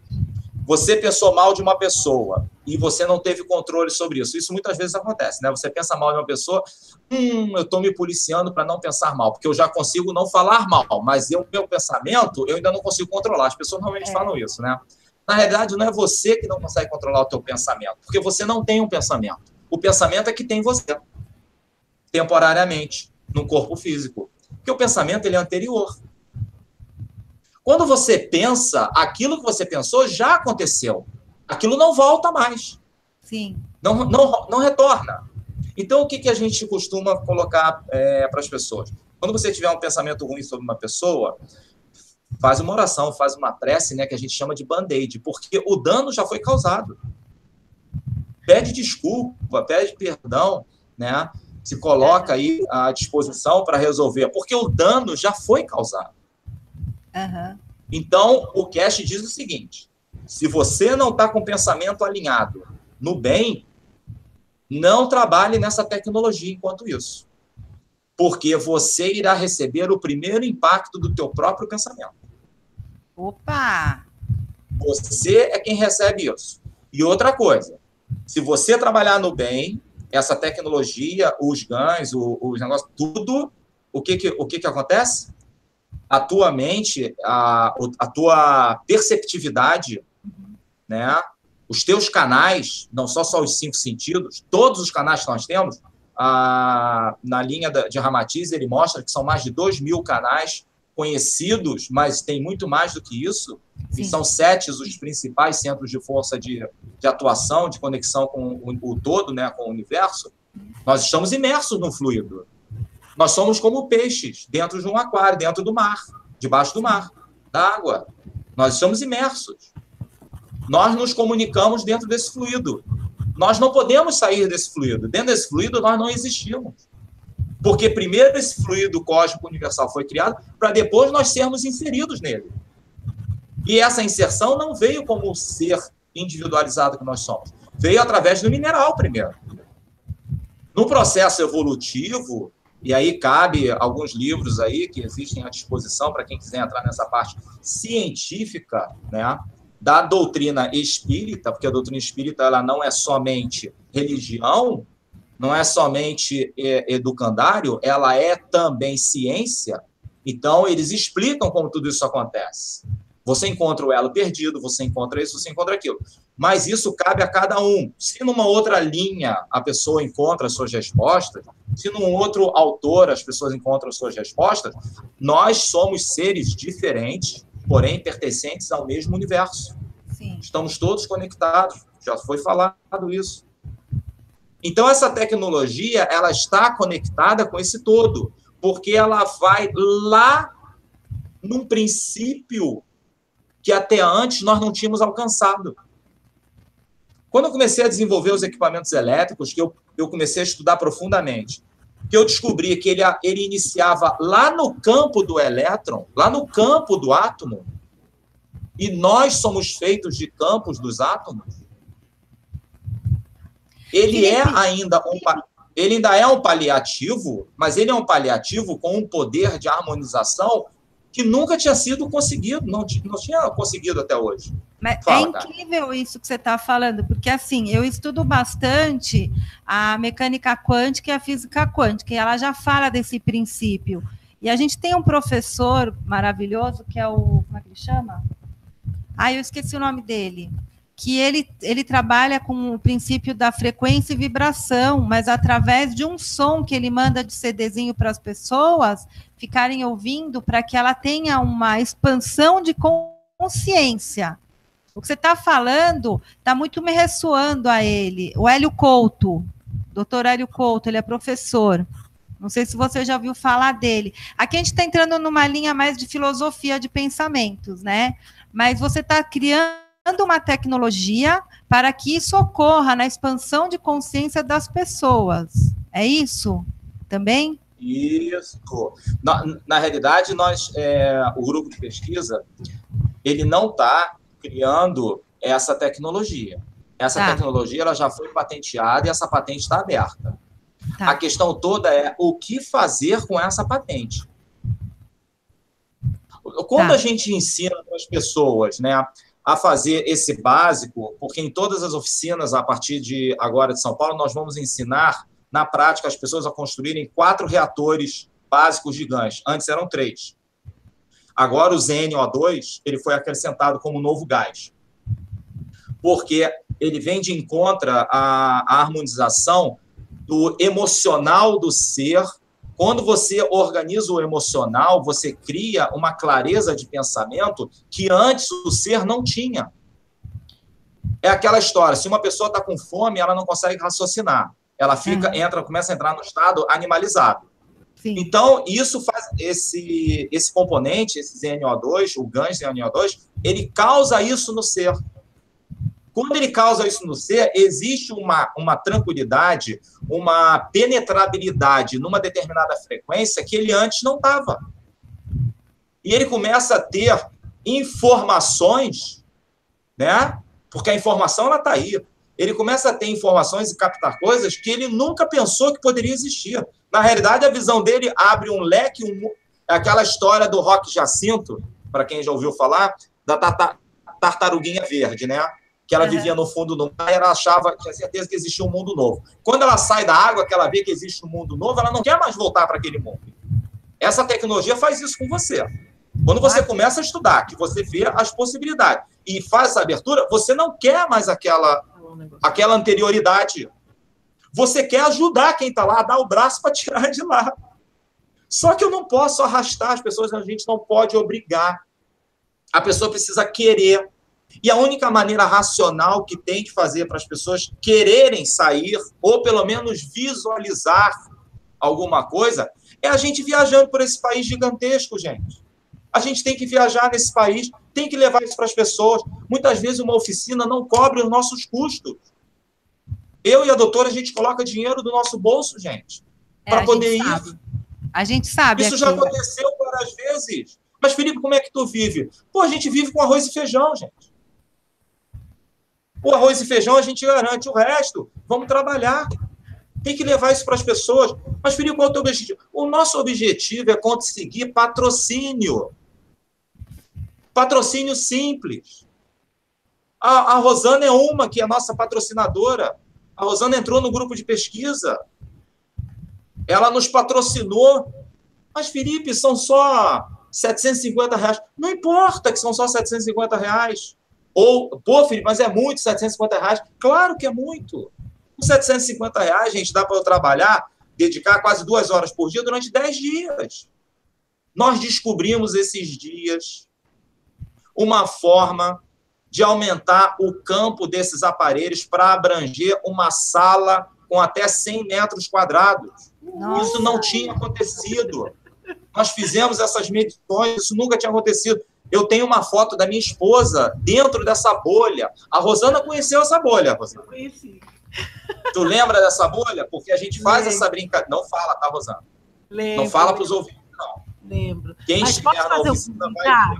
você pensou mal de uma pessoa e você não teve controle sobre isso. Isso muitas vezes acontece, né? Você pensa mal de uma pessoa, eu estou me policiando para não pensar mal, porque eu já consigo não falar mal, mas meu pensamento eu ainda não consigo controlar. As pessoas normalmente falam isso, né? Na realidade, não é você que não consegue controlar o teu pensamento, porque você não tem um pensamento. O pensamento é que tem você, temporariamente, no corpo físico. Porque o pensamento ele é anterior. Quando você pensa, aquilo que você pensou já aconteceu. Aquilo não volta mais. Sim. Não retorna. Então, o que a gente costuma colocar para as pessoas? Quando você tiver um pensamento ruim sobre uma pessoa, faz uma oração, faz uma prece, né, que a gente chama de band-aid, porque o dano já foi causado. Pede desculpa, pede perdão, né? Se coloca aí à disposição para resolver, porque o dano já foi causado. Uhum. Então, o Cash diz o seguinte: se você não está com o pensamento alinhado no bem, não trabalhe nessa tecnologia enquanto isso. Porque você irá receber o primeiro impacto do teu próprio pensamento. Opa! Você é quem recebe isso. E outra coisa, se você trabalhar no bem, essa tecnologia, os ganhos, os negócios, tudo, o que acontece? A tua mente, a tua perceptividade, né? Os teus canais, não só os 5 sentidos, todos os canais que nós temos, na linha de Ramatiz, ele mostra que são mais de 2.000 canais conhecidos, mas tem muito mais do que isso. Sim. E são 7 os principais centros de força de atuação, de conexão com o todo, né, com o universo. Nós estamos imersos no fluido. Nós somos como peixes dentro de um aquário, dentro do mar, debaixo do mar, da água. Nós estamos imersos. Nós nos comunicamos dentro desse fluido. Nós não podemos sair desse fluido. Dentro desse fluido, nós não existimos. Porque primeiro esse fluido cósmico universal foi criado para depois nós sermos inseridos nele. E essa inserção não veio como ser individualizado que nós somos. Veio através do mineral primeiro. No processo evolutivo, e aí cabe alguns livros aí que existem à disposição para quem quiser entrar nessa parte científica, né, da doutrina espírita, porque a doutrina espírita ela não é somente religião, não é somente educandário, ela é também ciência. Então, eles explicam como tudo isso acontece. Você encontra o elo perdido, você encontra isso, você encontra aquilo. Mas isso cabe a cada um. Se numa outra linha a pessoa encontra as suas respostas, se num outro autor as pessoas encontram as suas respostas, nós somos seres diferentes, porém pertencentes ao mesmo universo. Sim. Estamos todos conectados, já foi falado isso. Então, essa tecnologia, ela está conectada com esse todo, porque ela vai lá num princípio que até antes nós não tínhamos alcançado. Quando eu comecei a desenvolver os equipamentos elétricos, que eu comecei a estudar profundamente, que eu descobri que ele iniciava lá no campo do elétron, lá no campo do átomo, e nós somos feitos de campos dos átomos. Ele ainda é um paliativo, mas ele é um paliativo com um poder de harmonização que nunca tinha sido conseguido, não tinha conseguido até hoje. Mas é incrível isso que você está falando, porque assim, eu estudo bastante a mecânica quântica e a física quântica, e ela já fala desse princípio. E a gente tem um professor maravilhoso, que é o... Como é que ele chama? Eu esqueci o nome dele. Que ele trabalha com o princípio da frequência e vibração, mas através de um som que ele manda de CDzinho para as pessoas ficarem ouvindo, para que ela tenha uma expansão de consciência. O que você está falando está muito me ressoando a ele. O Hélio Couto, doutor Hélio Couto, ele é professor. Não sei se você já ouviu falar dele. Aqui a gente está entrando numa linha mais de filosofia de pensamentos, né? Mas você está criando uma tecnologia para que isso ocorra na expansão de consciência das pessoas. É isso também? Isso. Na realidade, o grupo de pesquisa, ele não está criando essa tecnologia. Essa tecnologia ela já foi patenteada e essa patente está aberta. A questão toda é o que fazer com essa patente. Quando a gente ensina as pessoas, né, a fazer esse básico, porque em todas as oficinas, a partir de agora de São Paulo, nós vamos ensinar, na prática, as pessoas a construírem 4 reatores básicos gigantes. Antes eram 3. Agora o ZNO2 ele foi acrescentado como novo gás. Porque ele vem de encontro à harmonização do emocional do ser. Quando você organiza o emocional, você cria uma clareza de pensamento que antes o ser não tinha. É aquela história, se uma pessoa está com fome, ela não consegue raciocinar. Ela começa a entrar no estado animalizado. Sim. Então, isso faz esse componente, esse ZNO2, o GAN ZNO2, ele causa isso no ser. Quando ele causa isso no ser, existe uma tranquilidade, uma penetrabilidade numa determinada frequência que ele antes não estava. E ele começa a ter informações, né? Porque a informação ela está aí. Ele começa a ter informações e captar coisas que ele nunca pensou que poderia existir. Na realidade, a visão dele abre um leque, aquela história do Roque Jacinto, para quem já ouviu falar, da tartaruguinha verde, né? Que ela vivia no fundo do mar e ela tinha certeza que existia um mundo novo. Quando ela sai da água, que ela vê que existe um mundo novo, ela não quer mais voltar para aquele mundo. Essa tecnologia faz isso com você. Quando você começa a estudar, que você vê as possibilidades e faz essa abertura, você não quer mais aquela anterioridade. Você quer ajudar quem está lá, a dar o braço para tirar de lá. Só que eu não posso arrastar as pessoas, a gente não pode obrigar. A pessoa precisa querer. E a única maneira racional que tem de fazer para as pessoas quererem sair, ou pelo menos visualizar alguma coisa, é a gente viajando por esse país gigantesco, gente. A gente tem que viajar nesse país, tem que levar isso para as pessoas. Muitas vezes uma oficina não cobre os nossos custos. Eu e a doutora, a gente coloca dinheiro do nosso bolso, gente, para poder ir. A gente sabe. Isso já aconteceu várias vezes. Mas, Felipe, como é que tu vive? Pô, a gente vive com arroz e feijão, gente. O arroz e feijão a gente garante, o resto, vamos trabalhar. Tem que levar isso para as pessoas. Mas, Felipe, qual é o teu objetivo? O nosso objetivo é conseguir patrocínio. Patrocínio simples. A Rosana é uma que é a nossa patrocinadora. A Rosana entrou no grupo de pesquisa. Ela nos patrocinou. Mas, Felipe, são só R$750. Não importa que são só R$750. Ou, pô, Felipe, mas é muito R$750. Claro que é muito. Com R$750, gente, dá para eu trabalhar, dedicar quase 2 horas por dia durante 10 dias. Nós descobrimos esses dias uma forma de aumentar o campo desses aparelhos para abranger uma sala com até 100 metros quadrados. Nossa. Isso não tinha acontecido. Nós fizemos essas medições, isso nunca tinha acontecido. Eu tenho uma foto da minha esposa dentro dessa bolha. A Rosana conheceu essa bolha, Rosana. Eu conheci. Tu lembra dessa bolha? Porque a gente faz essa brincadeira. Não fala, tá, Rosana? Lembro. Não fala para os ouvintes, não. Lembro. Quem estiver na oficina vai...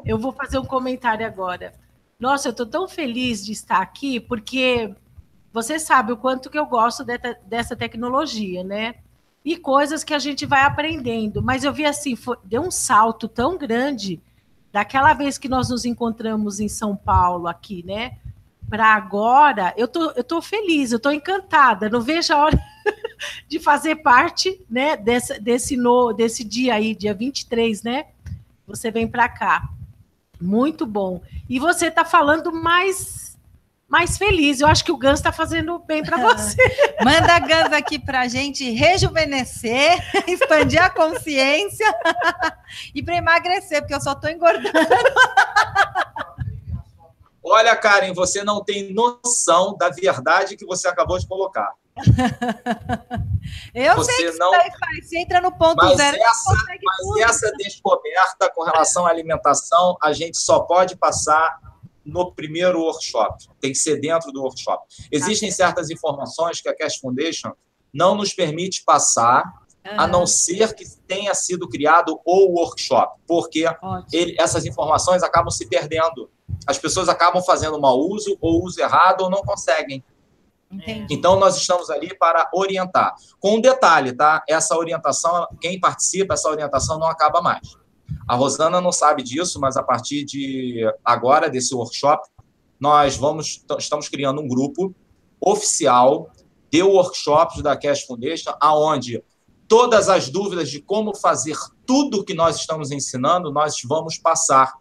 Eu vou fazer um comentário agora. Nossa, eu estou tão feliz de estar aqui, porque você sabe o quanto que eu gosto dessa tecnologia, né? E coisas que a gente vai aprendendo. Mas eu vi assim, deu um salto tão grande daquela vez que nós nos encontramos em São Paulo, aqui, né? Para agora, eu tô feliz, eu tô encantada. Não vejo a hora de fazer parte, né, desse dia aí, dia 23, né? Você vem para cá. Muito bom. E você está falando mais feliz. Eu acho que o Gans está fazendo bem para você. Manda Gans aqui para a gente rejuvenescer, expandir a consciência e para emagrecer, porque eu só estou engordando. Olha, Karen, você não tem noção da verdade que você acabou de colocar. Eu sei que não... você entra no ponto zero. Mas essa descoberta com relação à alimentação, a gente só pode passar no primeiro workshop. Tem que ser dentro do workshop. Existem certas informações que a Cash Foundation não nos permite passar, a não ser que tenha sido criado o workshop, porque essas informações acabam se perdendo. As pessoas acabam fazendo mau uso, ou uso errado, ou não conseguem. Entendi. Então, nós estamos ali para orientar. Com um detalhe, tá? Essa orientação, quem participa, essa orientação não acaba mais. A Rosana não sabe disso, mas a partir de agora, desse workshop, nós estamos criando um grupo oficial de workshops da Cash Foundation, onde todas as dúvidas de como fazer tudo que nós estamos ensinando, nós vamos passar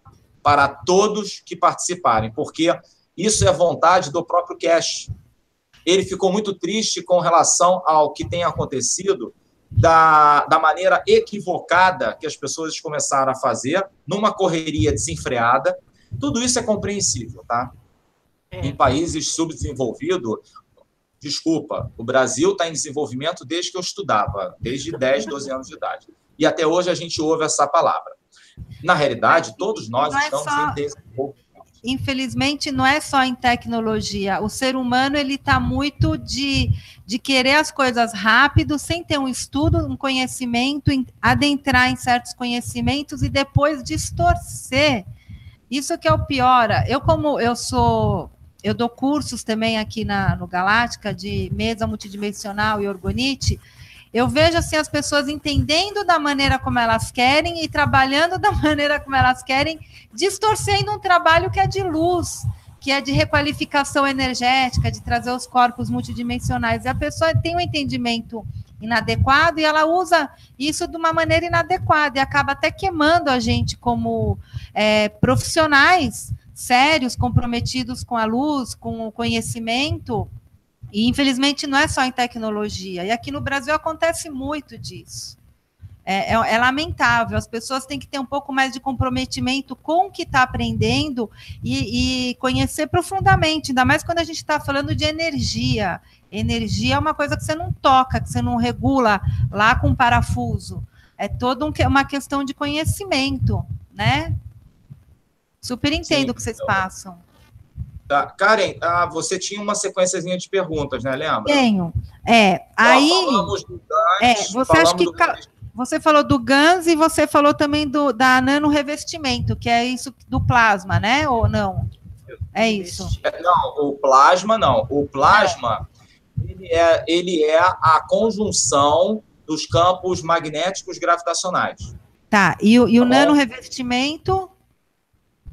para todos que participarem, porque isso é vontade do próprio Cash. Ele ficou muito triste com relação ao que tem acontecido, da maneira equivocada que as pessoas começaram a fazer, numa correria desenfreada. Tudo isso é compreensível, tá? Em países subdesenvolvidos, desculpa, o Brasil está em desenvolvimento desde que eu estudava, desde 10, 12 anos de idade. E até hoje a gente ouve essa palavra. Na realidade, todos nós estamos em desenvolvimento. Infelizmente, não é só em tecnologia. O ser humano ele está muito de querer as coisas rápido, sem ter um estudo, um conhecimento, adentrar em certos conhecimentos e depois distorcer. Isso que é o pior. Eu dou cursos também aqui no Galáctica de mesa multidimensional e orgonite. Eu vejo assim as pessoas entendendo da maneira como elas querem e trabalhando da maneira como elas querem, distorcendo um trabalho que é de luz, que é de requalificação energética, de trazer os corpos multidimensionais. E a pessoa tem um entendimento inadequado e ela usa isso de uma maneira inadequada e acaba até queimando a gente como profissionais sérios, comprometidos com a luz, com o conhecimento. E, infelizmente, não é só em tecnologia. E aqui no Brasil acontece muito disso. É lamentável. As pessoas têm que ter um pouco mais de comprometimento com o que está aprendendo e conhecer profundamente, ainda mais quando a gente está falando de energia. Energia é uma coisa que você não toca, que você não regula lá com parafuso. É toda uma questão de conhecimento, né? Super entendo o que vocês passam. Tá. Karen, você tinha uma sequenciazinha de perguntas, né? Lembra? Tenho. Aí. Falamos do GANS, você falou do GANS e você falou também da nano revestimento, que é isso do plasma, né? Ou não? É isso. Não, o plasma não. O plasma ele é a conjunção dos campos magnéticos gravitacionais. Tá. E o nano revestimento?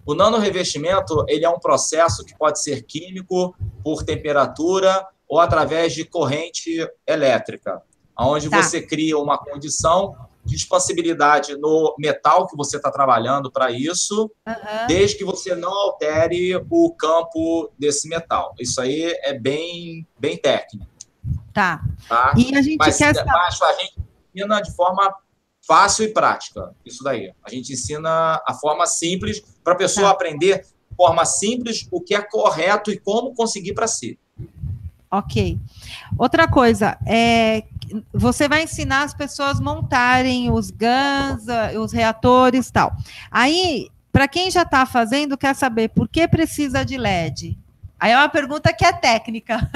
O nanorevestimento ele é um processo que pode ser químico, por temperatura ou através de corrente elétrica, onde você cria uma condição de expansibilidade no metal que você está trabalhando para isso, desde que você não altere o campo desse metal. Isso aí é bem técnico. Tá. E a gente mas a gente ensina de forma fácil e prática, isso daí. A gente ensina a forma simples para a pessoa aprender de forma simples o que é correto e como conseguir para si. Ok. Outra coisa, você vai ensinar as pessoas a montarem os GANs, os reatores e tal. Aí, para quem já está fazendo, quer saber por que precisa de LED? Aí é uma pergunta que é técnica.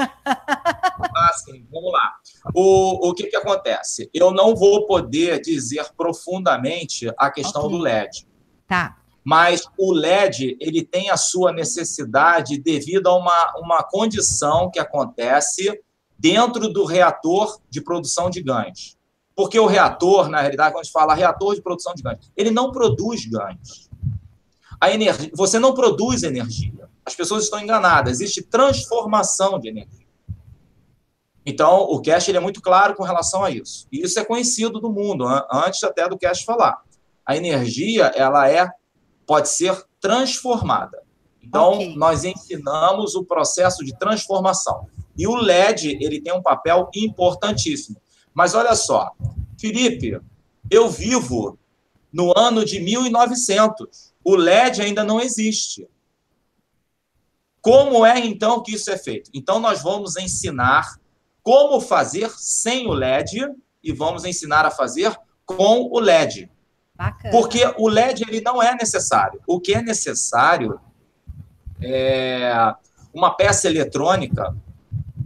Sim, vamos lá. O que acontece? Eu não vou poder dizer profundamente a questão do LED. Tá. Mas o LED ele tem a sua necessidade devido a uma condição que acontece dentro do reator de produção de ganhos. Porque o reator, na realidade, quando a gente fala reator de produção de ganhos, ele não produz ganhos. Você não produz energia. As pessoas estão enganadas. Existe transformação de energia. Então, o Cash ele é muito claro com relação a isso. E isso é conhecido do mundo, antes até do Cash falar. A energia ela pode ser transformada. Então, nós ensinamos o processo de transformação. E o LED ele tem um papel importantíssimo. Mas olha só, Felipe, eu vivo no ano de 1900. O LED ainda não existe. Como é, então, que isso é feito? Então, nós vamos ensinar como fazer sem o LED e vamos ensinar a fazer com o LED. Bacana. Porque o LED ele não é necessário. O que é necessário é uma peça eletrônica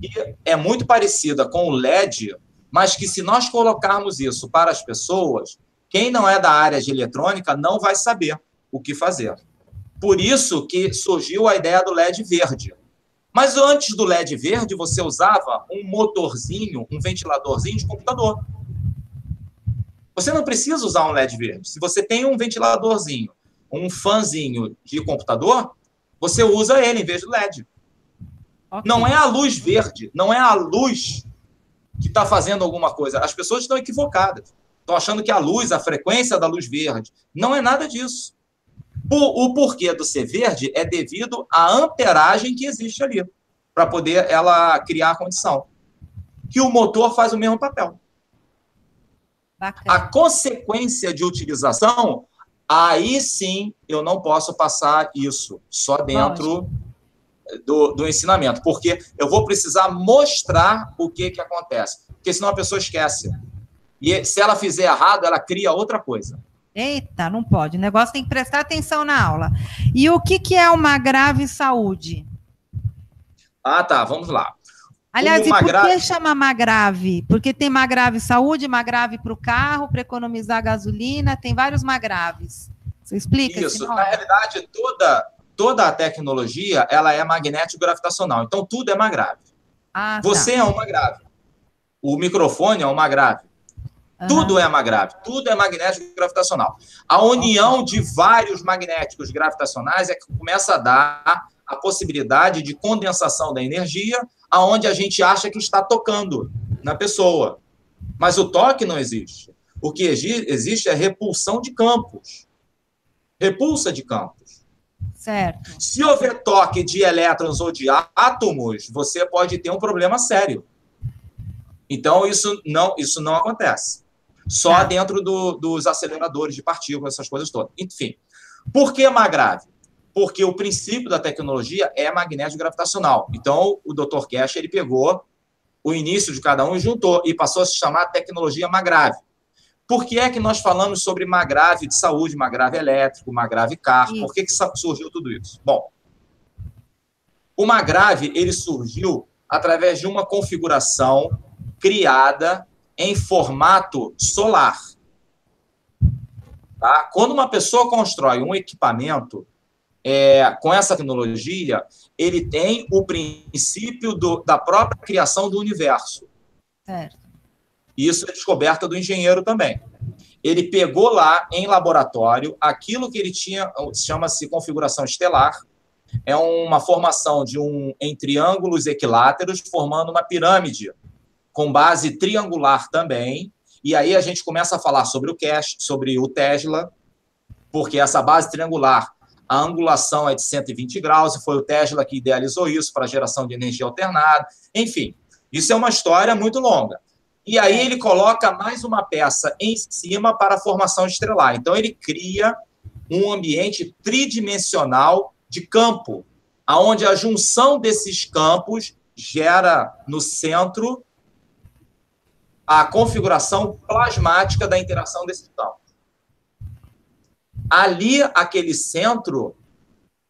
que é muito parecida com o LED, mas que se nós colocarmos isso para as pessoas, quem não é da área de eletrônica não vai saber o que fazer. Por isso que surgiu a ideia do LED verde. Mas antes do LED verde, você usava um motorzinho, um ventiladorzinho de computador. Você não precisa usar um LED verde. Se você tem um ventiladorzinho, um fanzinho de computador, você usa ele em vez do LED. Okay. Não é a luz verde, não é a luz que está fazendo alguma coisa. As pessoas estão equivocadas. Estão achando que a luz, a frequência da luz verde, não é nada disso. O porquê do ser verde é devido à amperagem que existe ali, para poder ela criar a condição. Que o motor faz o mesmo papel. Bacana. A consequência de utilização, aí sim eu não posso passar isso só dentro do ensinamento, porque eu vou precisar mostrar o que acontece, porque senão a pessoa esquece. E se ela fizer errado, ela cria outra coisa. Eita, não pode. O negócio tem que prestar atenção na aula. E o que é uma grave saúde? Ah, tá. Vamos lá. Aliás, e por que chama Magrave? Porque tem Magrave Saúde, Magrave para o carro, para economizar gasolina, tem vários Magraves. Você explica? Isso. Na realidade, toda a tecnologia ela é magnético-gravitacional. Então, tudo é Magrave. Ah, você é uma grave. O microfone é uma grave. Tudo é Magrave, tudo é magnético gravitacional. A união de vários magnéticos gravitacionais é que começa a dar a possibilidade de condensação da energia aonde a gente acha que está tocando na pessoa. Mas o toque não existe. O que existe é repulsão de campos. Repulsa de campos. Certo. Se houver toque de elétrons ou de átomos, você pode ter um problema sério. Então, isso não acontece. Só dentro dos aceleradores de partículas, essas coisas todas. Enfim, por que Magrave? Porque o princípio da tecnologia é magnético gravitacional. Então, o Dr. Keshe, ele pegou o início de cada um e juntou, e passou a se chamar tecnologia Magrave. Por que é que nós falamos sobre Magrave de saúde, Magrave elétrico, Magrave carro? Por que surgiu tudo isso? Bom, o Magrave, ele surgiu através de uma configuração criada em formato solar. Tá? Quando uma pessoa constrói um equipamento com essa tecnologia, ele tem o princípio da própria criação do universo. Certo. Isso é descoberta do engenheiro também. Ele pegou lá, em laboratório, aquilo que ele tinha, chama-se configuração estelar, é uma formação em triângulos equiláteros, formando uma pirâmide, com base triangular também, e aí a gente começa a falar sobre o Keshe, sobre o Tesla, porque essa base triangular, a angulação é de 120 graus, e foi o Tesla que idealizou isso para geração de energia alternada. Enfim, isso é uma história muito longa. E aí ele coloca mais uma peça em cima para a formação estelar. Então ele cria um ambiente tridimensional de campo, onde a junção desses campos gera no centro a configuração plasmática da interação desse campo. Ali, aquele centro,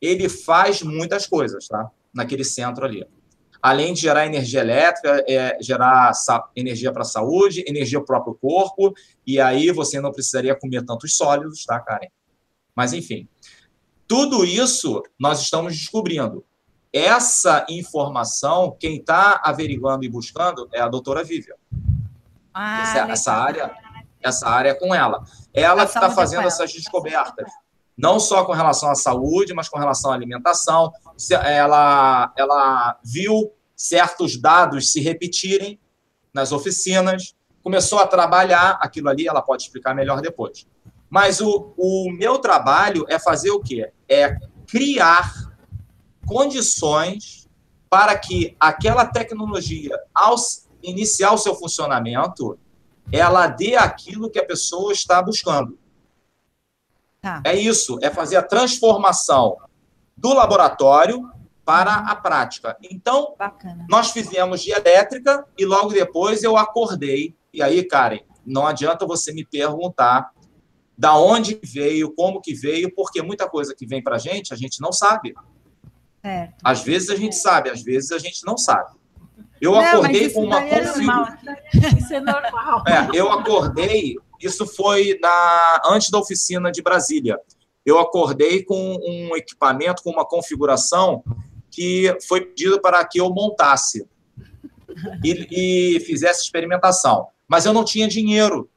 ele faz muitas coisas, tá? Naquele centro ali. Além de gerar energia elétrica, gerar energia para a saúde, energia para o próprio corpo, e aí você não precisaria comer tantos sólidos, tá, Karen? Mas, enfim, tudo isso nós estamos descobrindo. Essa informação, quem está averiguando e buscando é a doutora Vivian. Essa área é com ela. Ela que está fazendo essas descobertas. Não só com relação à saúde, mas com relação à alimentação. Ela viu certos dados se repetirem nas oficinas, começou a trabalhar aquilo ali, ela pode explicar melhor depois. Mas o meu trabalho é fazer o quê? É criar condições para que aquela tecnologia, ao iniciar o seu funcionamento, ela dê aquilo que a pessoa está buscando. Tá. É isso, é fazer a transformação do laboratório para a prática. Então, Bacana. nós fizemos de elétrica e logo depois eu acordei. E aí, Karen, não adianta você me perguntar da onde veio, como que veio, porque muita coisa que vem para a gente não sabe. Certo. Às vezes a gente sabe, às vezes a gente não sabe. Eu Não, acordei mas com uma Normal. Isso é normal. eu acordei, isso foi antes da oficina de Brasília. Eu acordei com um equipamento, com uma configuração que foi pedido para que eu montasse e fizesse experimentação. Mas eu não tinha dinheiro.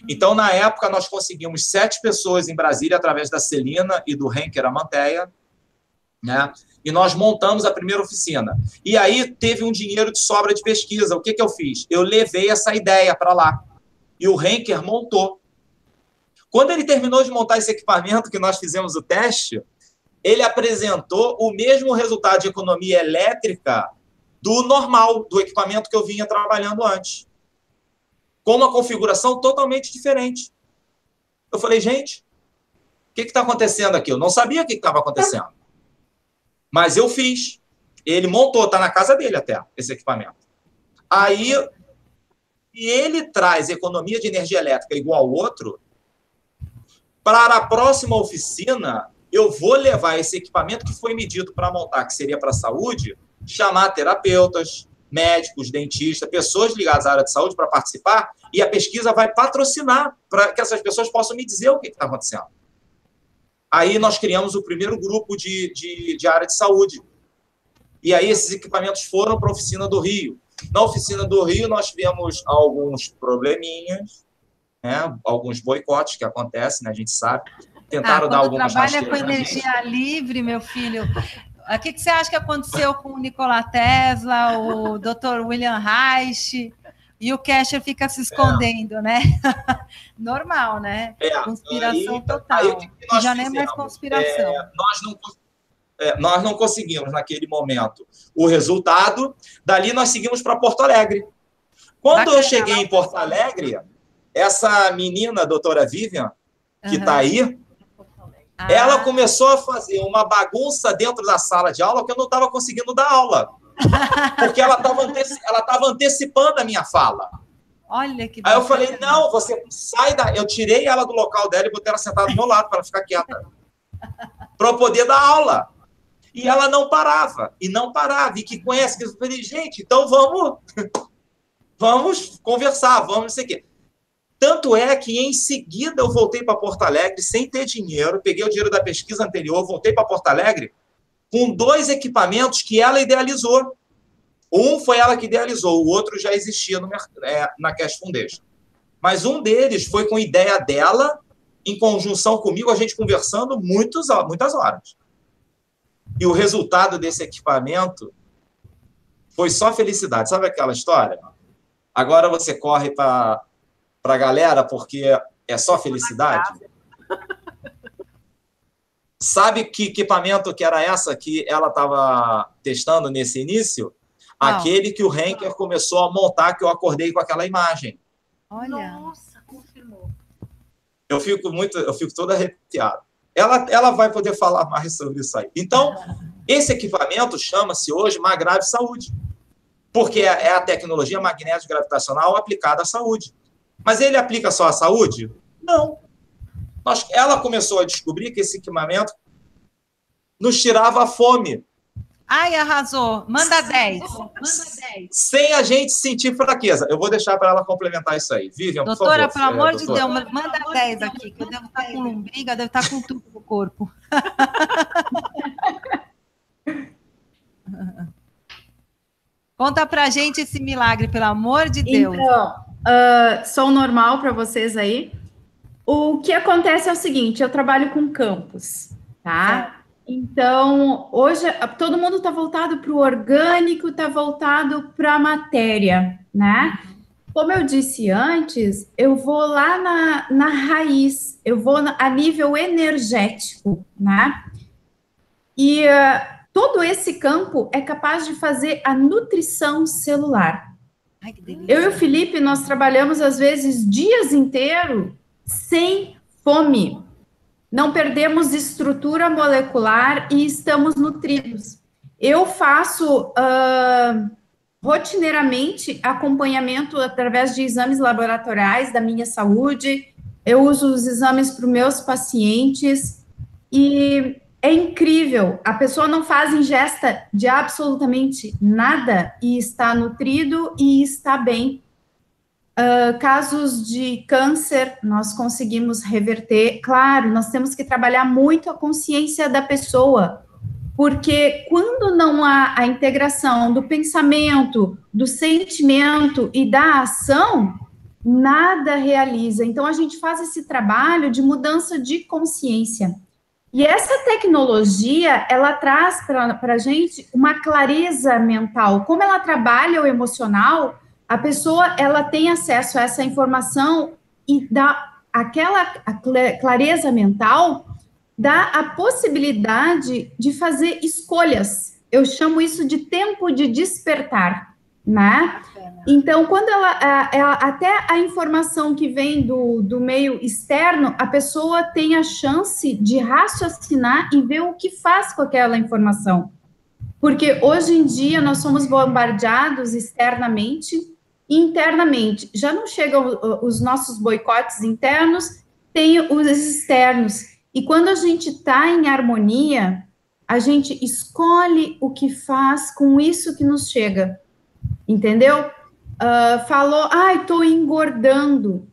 Então, na época, nós conseguimos 7 pessoas em Brasília, através da Celina e do Henker Amanteia, né? E nós montamos a primeira oficina. E aí teve um dinheiro de sobra de pesquisa. O que eu fiz? Eu levei essa ideia para lá. E o Henker montou. Quando ele terminou de montar esse equipamento, que nós fizemos o teste, ele apresentou o mesmo resultado de economia elétrica do normal, do equipamento que eu vinha trabalhando antes, com uma configuração totalmente diferente. Eu falei, gente, o que está acontecendo aqui? Eu não sabia o que estava acontecendo. Mas eu fiz. Ele montou, está na casa dele até, esse equipamento. Aí, e ele traz economia de energia elétrica igual ao outro, para a próxima oficina, eu vou levar esse equipamento que foi medido para montar, que seria para a saúde, chamar terapeutas, médicos, dentistas, pessoas ligadas à área de saúde para participar, e a pesquisa vai patrocinar para que essas pessoas possam me dizer o que está acontecendo. Aí nós criamos o primeiro grupo de área de saúde. E aí esses equipamentos foram para a oficina do Rio. Na oficina do Rio, nós tivemos alguns probleminhas, né? Alguns boicotes que acontecem, né? A gente sabe. Tentaram dar algumas rasteiras. Quando trabalha com energia livre, meu filho, o que você acha que aconteceu com o Nikola Tesla, o Dr. William Reich, e o Kesher fica se escondendo, né? Normal, né? Conspiração total. Aí, que já nem é mais conspiração. Nós não conseguimos, naquele momento, o resultado. Dali, nós seguimos para Porto Alegre. Quando eu cheguei em Porto Alegre, essa menina, a doutora Vivian, que está aí, ela começou a fazer uma bagunça dentro da sala de aula que eu não estava conseguindo dar aula. Porque ela estava antecipando a minha fala. Olha que Aí eu falei, não, você sai da... Eu tirei ela do local dela e botei ela sentada do meu lado para ela ficar quieta. Para eu poder dar aula. E ela não parava. E não parava. E que conhece. Eu falei, gente, então vamos conversar, vamos não sei o quê. Tanto é que, em seguida, eu voltei para Porto Alegre sem ter dinheiro, peguei o dinheiro da pesquisa anterior, voltei para Porto Alegre com 2 equipamentos que ela idealizou. Um foi ela que idealizou, o outro já existia na Cash Foundation. Mas um deles foi com ideia dela, em conjunção comigo, a gente conversando muitas horas. E o resultado desse equipamento foi só felicidade. Sabe aquela história? Agora você corre para a galera porque é só felicidade? Sabe que equipamento que era essa que ela estava testando nesse início? Não. Aquele que o Henker começou a montar, que eu acordei com aquela imagem. Olha. Nossa, confirmou. Eu fico todo arrepiado. Ela vai poder falar mais sobre isso aí. Então, esse equipamento chama-se hoje Magrave Saúde, porque é a tecnologia magnética gravitacional aplicada à saúde. Mas ele aplica só à saúde? Não. Ela começou a descobrir que esse equipamento nos tirava a fome. Ai, arrasou. Manda 10. Sem a gente sentir fraqueza. Eu vou deixar para ela complementar isso aí. Vivian, por favor. Doutora, pelo amor de Deus, manda 10 aqui, que eu devo estar com lombriga, devo estar com tudo no corpo. Conta pra gente esse milagre, pelo amor de Deus. Então, som normal para vocês aí. O que acontece é o seguinte, eu trabalho com campos, tá? Então, hoje, todo mundo está voltado para o orgânico, está voltado para a matéria, né? Como eu disse antes, eu vou lá na raiz, eu vou a nível energético, né? E todo esse campo é capaz de fazer a nutrição celular. Ai, que delícia. Eu e o Felipe, nós trabalhamos, às vezes, dias inteiros sem fome. Não perdemos estrutura molecular e estamos nutridos. Eu faço rotineiramente acompanhamento através de exames laboratoriais da minha saúde, eu uso os exames para os meus pacientes, e é incrível, a pessoa não faz ingesta de absolutamente nada e está nutrido e está bem. Casos de câncer, nós conseguimos reverter. Claro, nós temos que trabalhar muito a consciência da pessoa, porque quando não há a integração do pensamento, do sentimento e da ação, nada realiza. Então, a gente faz esse trabalho de mudança de consciência. E essa tecnologia, ela traz para a gente uma clareza mental. Como ela trabalha o emocional, a pessoa, ela tem acesso a essa informação e dá aquela clareza mental, dá a possibilidade de fazer escolhas. Eu chamo isso de tempo de despertar, né? Então, quando até a informação que vem do meio externo, a pessoa tem a chance de raciocinar e ver o que faz com aquela informação. Porque hoje em dia nós somos bombardeados externamente e internamente. Já não chegam os nossos boicotes internos, tem os externos. E quando a gente está em harmonia, a gente escolhe o que faz com isso que nos chega. Entendeu? Falou, estou engordando.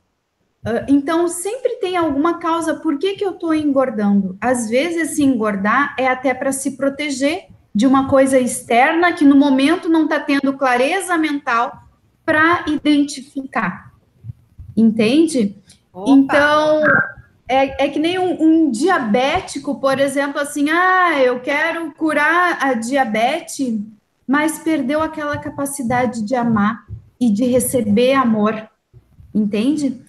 Então, sempre tem alguma causa, por que eu estou engordando? Às vezes, se engordar é até para se proteger de uma coisa externa que no momento não está tendo clareza mental para identificar. Entende? Opa. Então, é que nem um diabético, por exemplo, assim, eu quero curar a diabetes, mas perdeu aquela capacidade de amar e de receber amor, entende?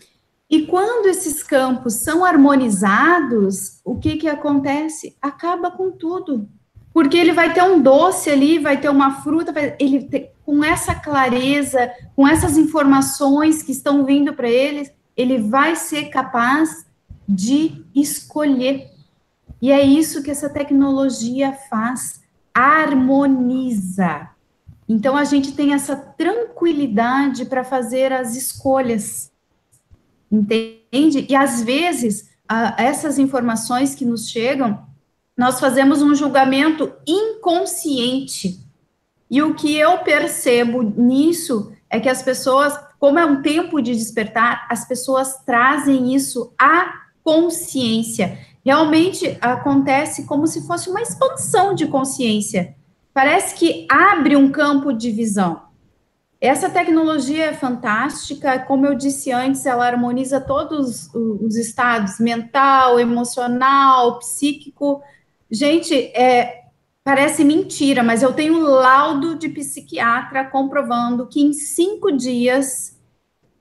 E quando esses campos são harmonizados, o que acontece? Acaba com tudo, porque ele vai ter um doce ali, vai ter uma fruta, com essa clareza, com essas informações que estão vindo para ele vai ser capaz de escolher. E é isso que essa tecnologia faz, harmoniza. Então, a gente tem essa tranquilidade para fazer as escolhas, entende? E, às vezes, essas informações que nos chegam, nós fazemos um julgamento inconsciente. E o que eu percebo nisso é que as pessoas, como é um tempo de despertar, as pessoas trazem isso à consciência. Realmente acontece como se fosse uma expansão de consciência. Parece que abre um campo de visão. Essa tecnologia é fantástica, como eu disse antes, ela harmoniza todos os estados, mental, emocional, psíquico. Gente, parece mentira, mas eu tenho um laudo de psiquiatra comprovando que em 5 dias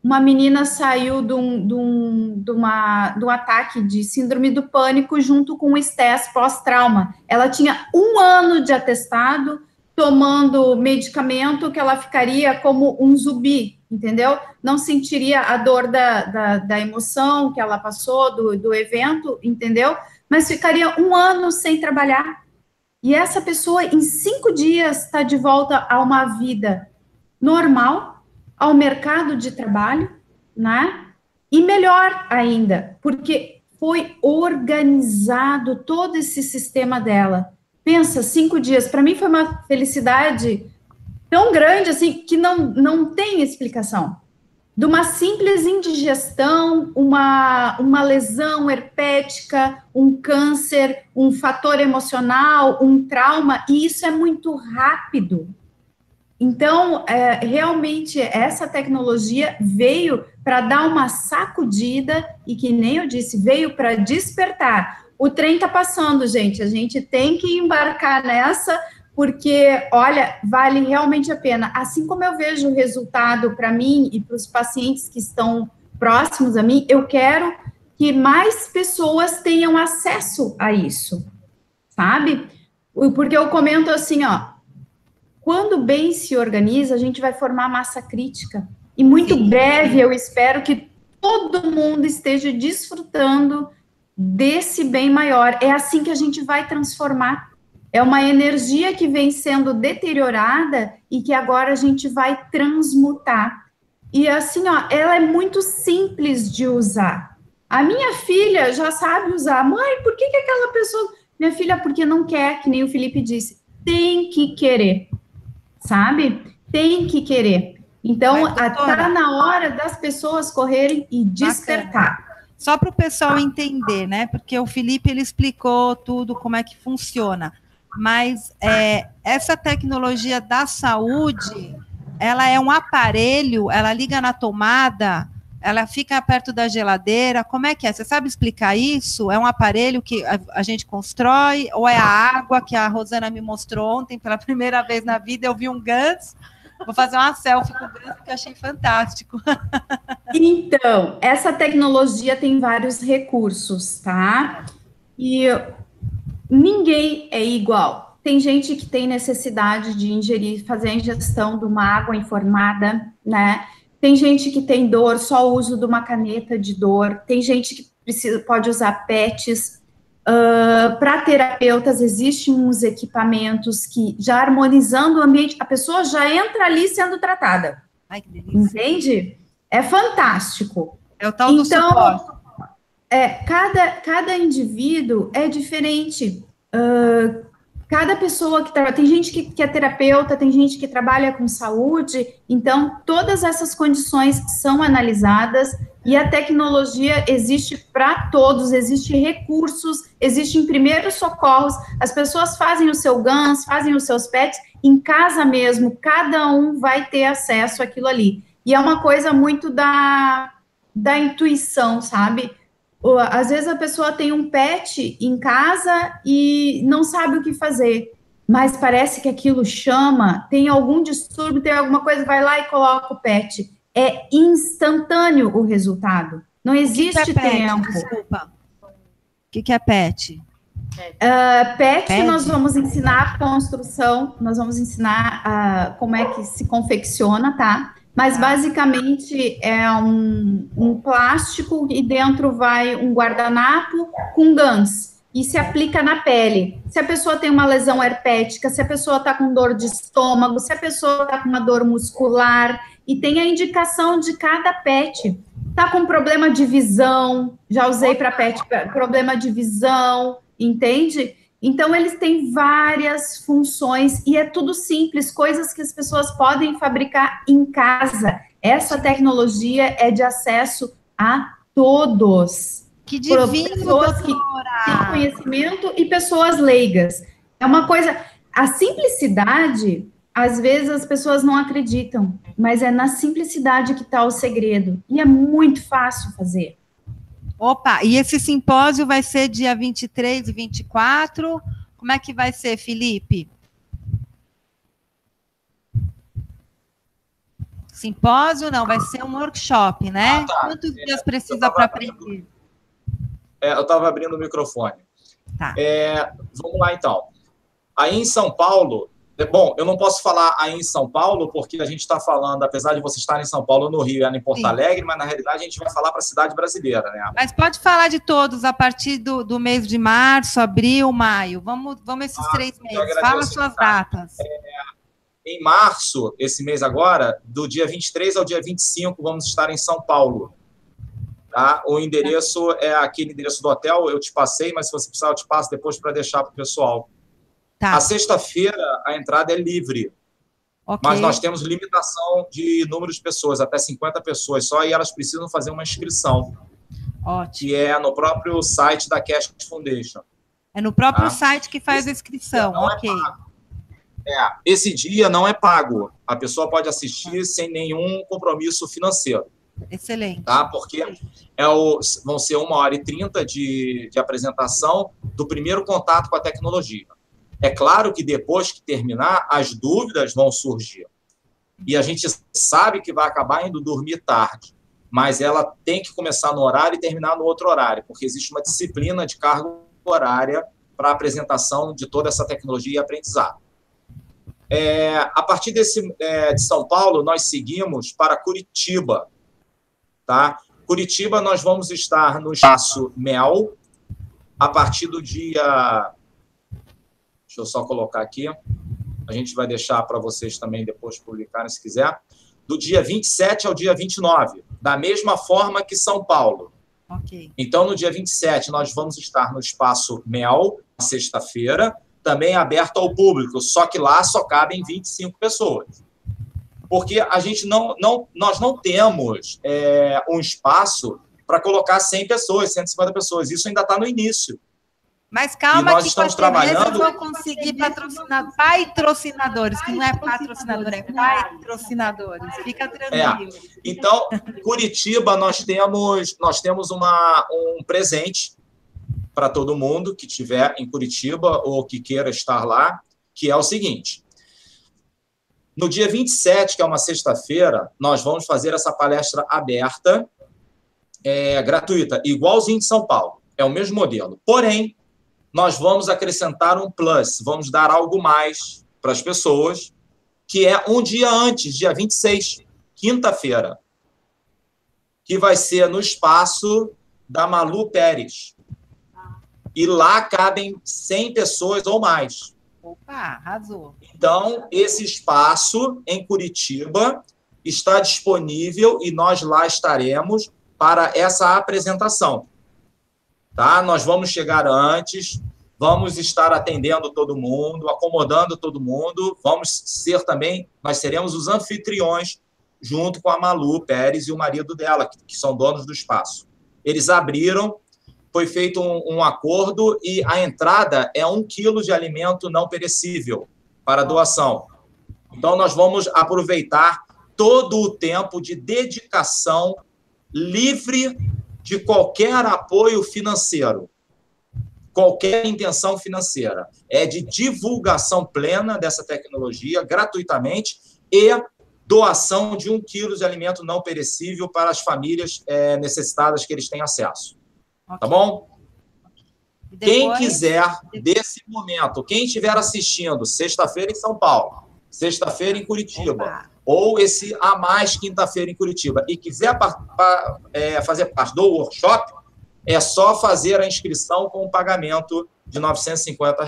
uma menina saiu de um ataque de síndrome do pânico junto com o estresse pós-trauma. Ela tinha 1 ano de atestado, tomando medicamento que ela ficaria como um zumbi, entendeu? Não sentiria a dor da emoção que ela passou, do evento, entendeu? Mas ficaria 1 ano sem trabalhar. E essa pessoa, em 5 dias, está de volta a uma vida normal, ao mercado de trabalho, né? E melhor ainda, porque foi organizado todo esse sistema dela. Pensa, 5 dias, para mim foi uma felicidade tão grande, assim, que não tem explicação. De uma simples indigestão, uma lesão herpética, um câncer, um fator emocional, um trauma, e isso é muito rápido. Então, realmente, essa tecnologia veio para dar uma sacudida e, que nem eu disse, veio para despertar. O trem está passando, gente, a gente tem que embarcar nessa, porque, olha, vale realmente a pena. Assim como eu vejo o resultado para mim e para os pacientes que estão próximos a mim, eu quero que mais pessoas tenham acesso a isso, sabe? Porque eu comento assim, quando bem se organiza, a gente vai formar massa crítica. E muito breve, eu espero que todo mundo esteja desfrutando desse bem maior. É assim que a gente vai transformar. É uma energia que vem sendo deteriorada e que agora a gente vai transmutar. E assim, ó, ela é muito simples de usar. A minha filha já sabe usar. Mãe, por que aquela pessoa... Minha filha, porque não quer, que nem o Felipe disse. Tem que querer, sabe? Tem que querer. Então, está na hora das pessoas correrem e despertar. Bacana. Só para o pessoal entender, né? Porque o Felipe, ele explicou tudo, como é que funciona. Mas essa tecnologia da saúde, ela é um aparelho, ela liga na tomada, ela fica perto da geladeira, como é que é? Você sabe explicar isso? É um aparelho que a gente constrói, ou é a água que a Rosana me mostrou ontem, pela primeira vez na vida, eu vi um Gans, vou fazer uma selfie com o Gans, que eu achei fantástico. Então, essa tecnologia tem vários recursos, tá? E ninguém é igual. Tem gente que tem necessidade de ingerir, fazer a ingestão de uma água informada, né? Tem gente que tem dor, só o uso de uma caneta de dor. Tem gente que pode usar PETs. Para terapeutas, existem uns equipamentos que, já harmonizando o ambiente, a pessoa já entra ali sendo tratada. Ai, que delícia. Entende? É fantástico. É o tal do suporte. Cada indivíduo é diferente. Cada pessoa que tem gente que é terapeuta, tem gente que trabalha com saúde, então todas essas condições são analisadas e a tecnologia existe para todos, existem recursos, existem primeiros socorros, as pessoas fazem o seu GANS, fazem os seus PETs, em casa mesmo, cada um vai ter acesso àquilo ali. E é uma coisa muito da intuição, sabe? Às vezes a pessoa tem um pet em casa e não sabe o que fazer, mas parece que aquilo chama, tem algum distúrbio, tem alguma coisa, vai lá e coloca o pet. É instantâneo o resultado. Não existe tempo. Desculpa. O que é pet? Pet, nós vamos ensinar a construção, nós vamos ensinar como é que se confecciona, tá? Mas, basicamente, é um plástico e dentro vai um guardanapo com GANS e se aplica na pele. Se a pessoa tem uma lesão herpética, se a pessoa está com dor de estômago, se a pessoa está com uma dor muscular, e tem a indicação de cada pet. Está com problema de visão, já usei para pet, problema de visão, entende? Então, eles têm várias funções e é tudo simples, coisas que as pessoas podem fabricar em casa. Essa tecnologia é de acesso a todos. Que divino, pessoas que têm conhecimento e pessoas leigas. É uma coisa... A simplicidade, às vezes, as pessoas não acreditam, mas é na simplicidade que está o segredo. E é muito fácil fazer. Opa, e esse simpósio vai ser dia 23 e 24? Como é que vai ser, Felipe? Simpósio não, vai ser um workshop, né? Tá. Quantos dias precisa para aprender? Eu estava abrindo o microfone. Tá. Vamos lá, então. Aí em São Paulo... Bom, eu não posso falar aí em São Paulo, porque a gente está falando, apesar de você estar em São Paulo, no Rio e em Porto Alegre, mas na realidade a gente vai falar para a cidade brasileira, né? Mas pode falar de todos, a partir do mês de março, abril, maio. Vamos esses 3 meses. Fala as suas datas. Em março, esse mês agora, do dia 23 ao dia 25, vamos estar em São Paulo. Tá? O endereço é aquele endereço do hotel, eu te passei, mas se você precisar eu te passo depois para deixar para o pessoal. Tá. A sexta-feira, a entrada é livre, okay. Mas nós temos limitação de número de pessoas, até 50 pessoas só, e elas precisam fazer uma inscrição. Ótimo. Que é no próprio site da Cash Foundation. É no próprio site que faz a inscrição, ok. Esse dia não é pago. A pessoa pode assistir sem nenhum compromisso financeiro. Excelente. Tá? Porque vão ser 1h30 de apresentação do primeiro contato com a tecnologia. É claro que depois que terminar, as dúvidas vão surgir. E a gente sabe que vai acabar indo dormir tarde, mas ela tem que começar no horário e terminar no outro horário, porque existe uma disciplina de carga horária para a apresentação de toda essa tecnologia e aprendizado. A partir de São Paulo, nós seguimos para Curitiba. Tá? Curitiba, nós vamos estar no Espaço Mel, a partir do dia... Deixa eu só colocar aqui. A gente vai deixar para vocês também depois publicarem, se quiser. Do dia 27 ao dia 29, da mesma forma que São Paulo. Ok. Então, no dia 27, nós vamos estar no Espaço Mel, na sexta-feira, também aberto ao público, só que lá só cabem 25 pessoas. Porque a gente nós não temos um espaço para colocar 100 pessoas, 150 pessoas. Isso ainda está no início. Mas calma, nós que estamos com a certeza trabalhando... vão conseguir patrocinadores, que não é patrocinador, é patrocinadores. Fica tranquilo. Então, Curitiba, nós temos um presente para todo mundo que estiver em Curitiba ou que queira estar lá, que é o seguinte. No dia 27, que é uma sexta-feira, nós vamos fazer essa palestra aberta, gratuita, igualzinho de São Paulo. É o mesmo modelo. Porém, nós vamos acrescentar um plus, vamos dar algo mais para as pessoas, que é um dia antes, dia 26, quinta-feira, que vai ser no espaço da Malu Pérez. E lá cabem 100 pessoas ou mais. Opa, arrasou. Então, esse espaço em Curitiba está disponível e nós lá estaremos para essa apresentação. Tá? Nós vamos chegar antes, vamos estar atendendo todo mundo, acomodando todo mundo, nós seremos os anfitriões, junto com a Malu Pérez e o marido dela, que são donos do espaço. Eles abriram, foi feito um acordo e a entrada é 1 quilo de alimento não perecível para doação. Então, nós vamos aproveitar todo o tempo de dedicação livre de qualquer apoio financeiro, qualquer intenção financeira. É de divulgação plena dessa tecnologia, gratuitamente, e doação de 1 quilo de alimento não perecível para as famílias necessitadas que eles têm acesso. Okay. Tá bom? Depois... Quem quiser, desse momento, quem estiver assistindo, sexta-feira em São Paulo, sexta-feira em Curitiba, ou esse a mais quinta-feira em Curitiba, e quiser fazer parte do workshop, é só fazer a inscrição com o pagamento de R$ 950.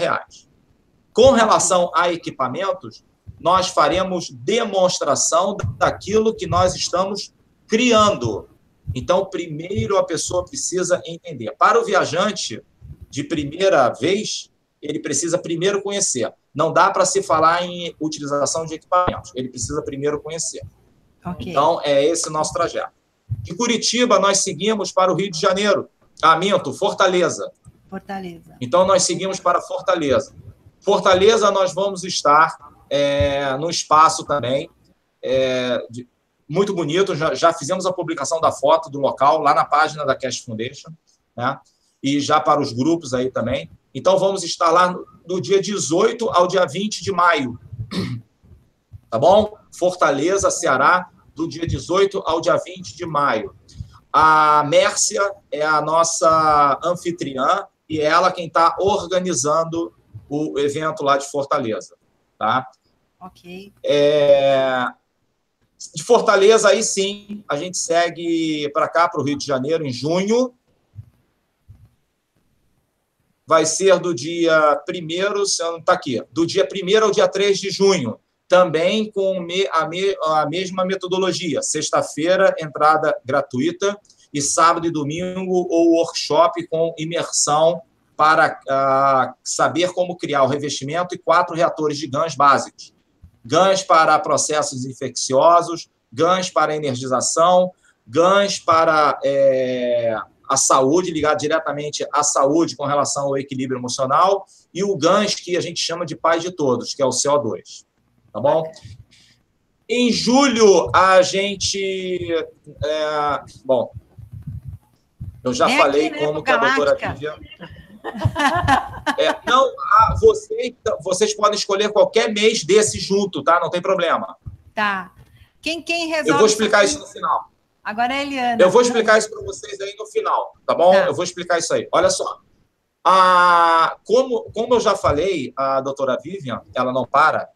Com relação a equipamentos, nós faremos demonstração daquilo que nós estamos criando. Então, primeiro a pessoa precisa entender. Para o viajante de primeira vez, ele precisa primeiro conhecer. Não dá para se falar em utilização de equipamentos. Ele precisa primeiro conhecer. Okay. Então, é esse o nosso trajeto. De Curitiba, nós seguimos para o Rio de Janeiro. Fortaleza. Fortaleza. Então, nós seguimos para Fortaleza. Fortaleza, nós vamos estar no espaço também, muito bonito. Já fizemos a publicação da foto do local lá na página da Cash Foundation, né? E já para os grupos aí também. Então, vamos estar lá do dia 18 ao dia 20 de maio. Tá bom? Fortaleza, Ceará, do dia 18 ao dia 20 de maio. A Mércia é a nossa anfitriã e é ela quem está organizando o evento lá de Fortaleza. Tá? Ok. De Fortaleza, aí sim, a gente segue para cá, para o Rio de Janeiro, em junho. Vai ser do dia 1º, se não está aqui, do dia 1º ao dia 3 de junho, também com a mesma metodologia. Sexta-feira, entrada gratuita, e sábado e domingo, ou workshop com imersão para saber como criar o revestimento e 4 reatores de GANs básicos. GANs para processos infecciosos, GANs para energização, GANs para a saúde, ligado diretamente à saúde com relação ao equilíbrio emocional, e o GANs que a gente chama de pai de todos, que é o CO2. Tá bom? Em julho, a gente... bom, eu já falei como que a doutora Vivian... vocês podem escolher qualquer mês desse junto, tá? Não tem problema. Tá. Quem resolve... Eu vou explicar isso no final. Agora é a Eliana. Eu vou explicar isso para vocês aí no final, tá bom? Tá. Eu vou explicar isso aí. Olha só. Como eu já falei, a doutora Vivian, ela não para,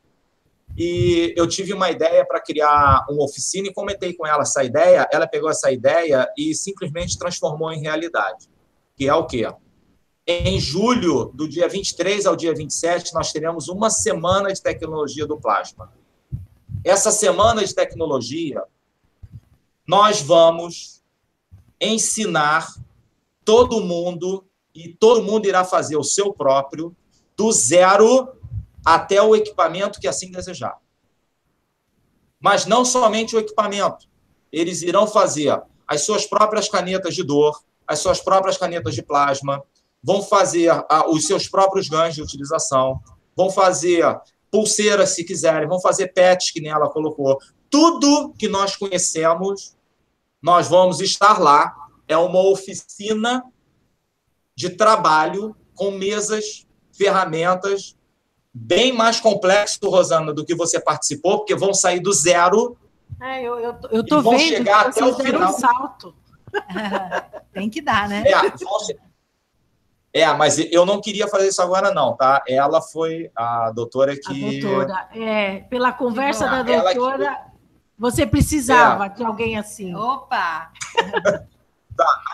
e eu tive uma ideia para criar uma oficina e comentei com ela essa ideia. Ela pegou essa ideia e simplesmente transformou em realidade. Que é o quê? Em julho, do dia 23 ao dia 27, nós teremos uma semana de tecnologia do plasma. Essa semana de tecnologia, nós vamos ensinar todo mundo, e todo mundo irá fazer o seu próprio, do zero até o equipamento que assim desejar. Mas não somente o equipamento. Eles irão fazer as suas próprias canetas de dor, as suas próprias canetas de plasma, vão fazer os seus próprios ganhos de utilização, vão fazer pulseiras, se quiserem, vão fazer pets, que nem ela colocou. Tudo que nós conhecemos, nós vamos estar lá. É uma oficina de trabalho com mesas, ferramentas, bem mais complexo, Rosana, do que você participou, porque vão sair do zero. Eu tô vendo chegar que até o vocês deram final. um salto. Tem que dar, né? Mas eu não queria fazer isso agora, não, tá? Ela foi a doutora que... A doutora, pela conversa da ela doutora, você precisava de alguém assim. Opa!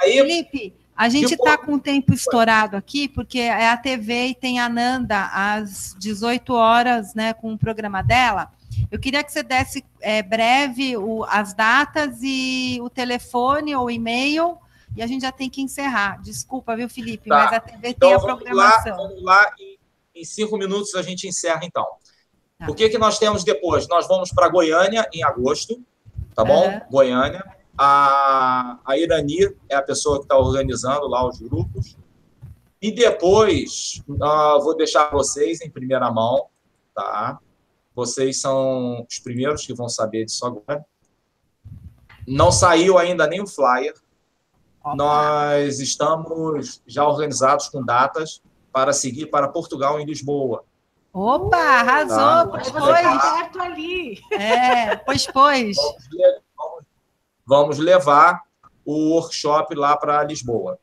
Aí, Felipe, a gente está com o tempo estourado aqui, porque é a TV e tem a Nanda às 18 horas, né, com o programa dela. Eu queria que você desse breve as datas e o telefone ou e-mail, e a gente já tem que encerrar. Desculpa, viu, Felipe, mas a TV tem a programação. Vamos lá, em 5 minutos a gente encerra, então. Tá. O que nós temos depois? Nós vamos para Goiânia em agosto, tá bom? Goiânia. A Irani é a pessoa que está organizando lá os grupos. E depois, vou deixar vocês em primeira mão, tá? Vocês são os primeiros que vão saber disso agora. Não saiu ainda nem o flyer. Nós estamos já organizados com datas para seguir para Portugal, em Lisboa. Opa, arrasou! Tá? Pois. Perto ali. Pois. Vamos levar o workshop lá para Lisboa.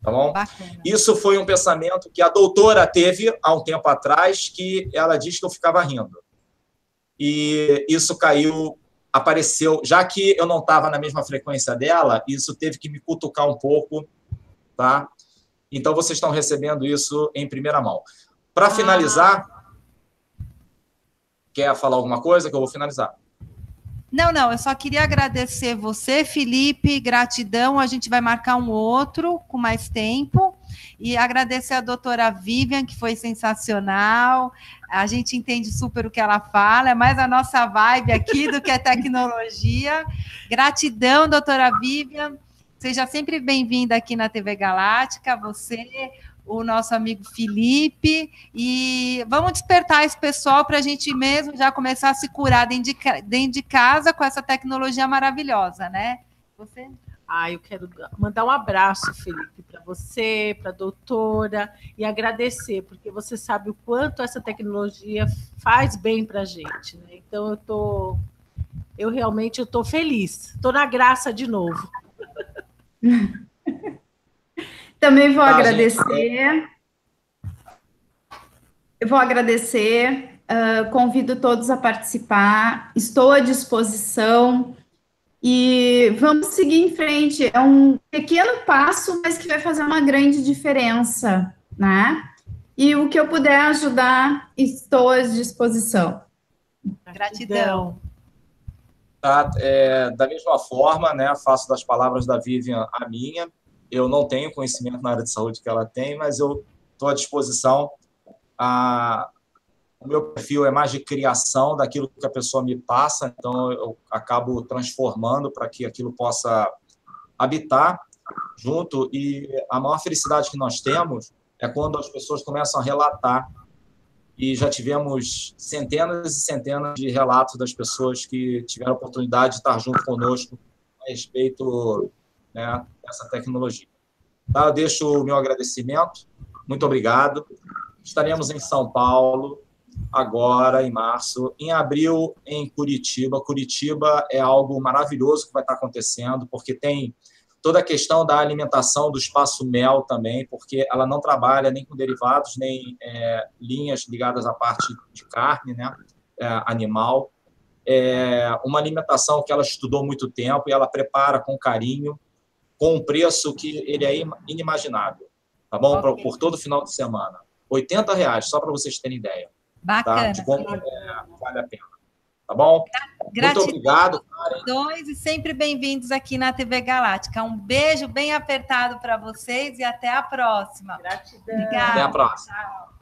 Tá bom? Bacana. Isso foi um pensamento que a doutora teve há um tempo atrás, que ela disse que eu ficava rindo. E isso apareceu, já que eu não estava na mesma frequência dela, isso teve que me cutucar um pouco, tá? Então, vocês estão recebendo isso em primeira mão. Para finalizar, quer falar alguma coisa que eu vou finalizar? Não, eu só queria agradecer você, Felipe, gratidão, a gente vai marcar um outro com mais tempo, e agradecer a doutora Vivian, que foi sensacional, a gente entende super o que ela fala, é mais a nossa vibe aqui do que a tecnologia. Gratidão, doutora Vivian, seja sempre bem-vinda aqui na TV Galáctica, você, o nosso amigo Felipe, e vamos despertar esse pessoal para a gente mesmo já começar a se curar dentro de casa com essa tecnologia maravilhosa, né? Você? Eu quero mandar um abraço, Felipe, para você, para a doutora, e agradecer, porque você sabe o quanto essa tecnologia faz bem para a gente, né? Então, eu realmente estou feliz, estou na graça de novo. Também vou agradecer. Eu vou agradecer, convido todos a participar, estou à disposição e vamos seguir em frente. É um pequeno passo, mas que vai fazer uma grande diferença, né? E o que eu puder ajudar, estou à disposição. Gratidão. Tá, da mesma forma, né, faço das palavras da Vivian a minha. Eu não tenho conhecimento na área de saúde que ela tem, mas eu estou à disposição. O meu perfil é mais de criação daquilo que a pessoa me passa, então eu acabo transformando para que aquilo possa habitar junto. E a maior felicidade que nós temos é quando as pessoas começam a relatar. E já tivemos centenas e centenas de relatos das pessoas que tiveram a oportunidade de estar junto conosco a respeito, né, dessa tecnologia. Tá, eu deixo o meu agradecimento. Muito obrigado. Estaremos em São Paulo agora, em março. Em abril, em Curitiba. Curitiba é algo maravilhoso que vai estar acontecendo, porque tem toda a questão da alimentação do Espaço Mel também, porque ela não trabalha nem com derivados, nem linhas ligadas à parte de carne, né, animal. É uma alimentação que ela estudou muito tempo e ela prepara com carinho, com um preço que ele é inimaginável. tá bom? Ok. Por todo final de semana. R$80, só para vocês terem ideia. Bacana. Tá? De como vale a pena. Tá bom? Muito obrigado, Karen. E sempre bem-vindos aqui na TV Galáctica. Um beijo bem apertado para vocês e até a próxima. Gratidão. Obrigada. Até a próxima. Tchau.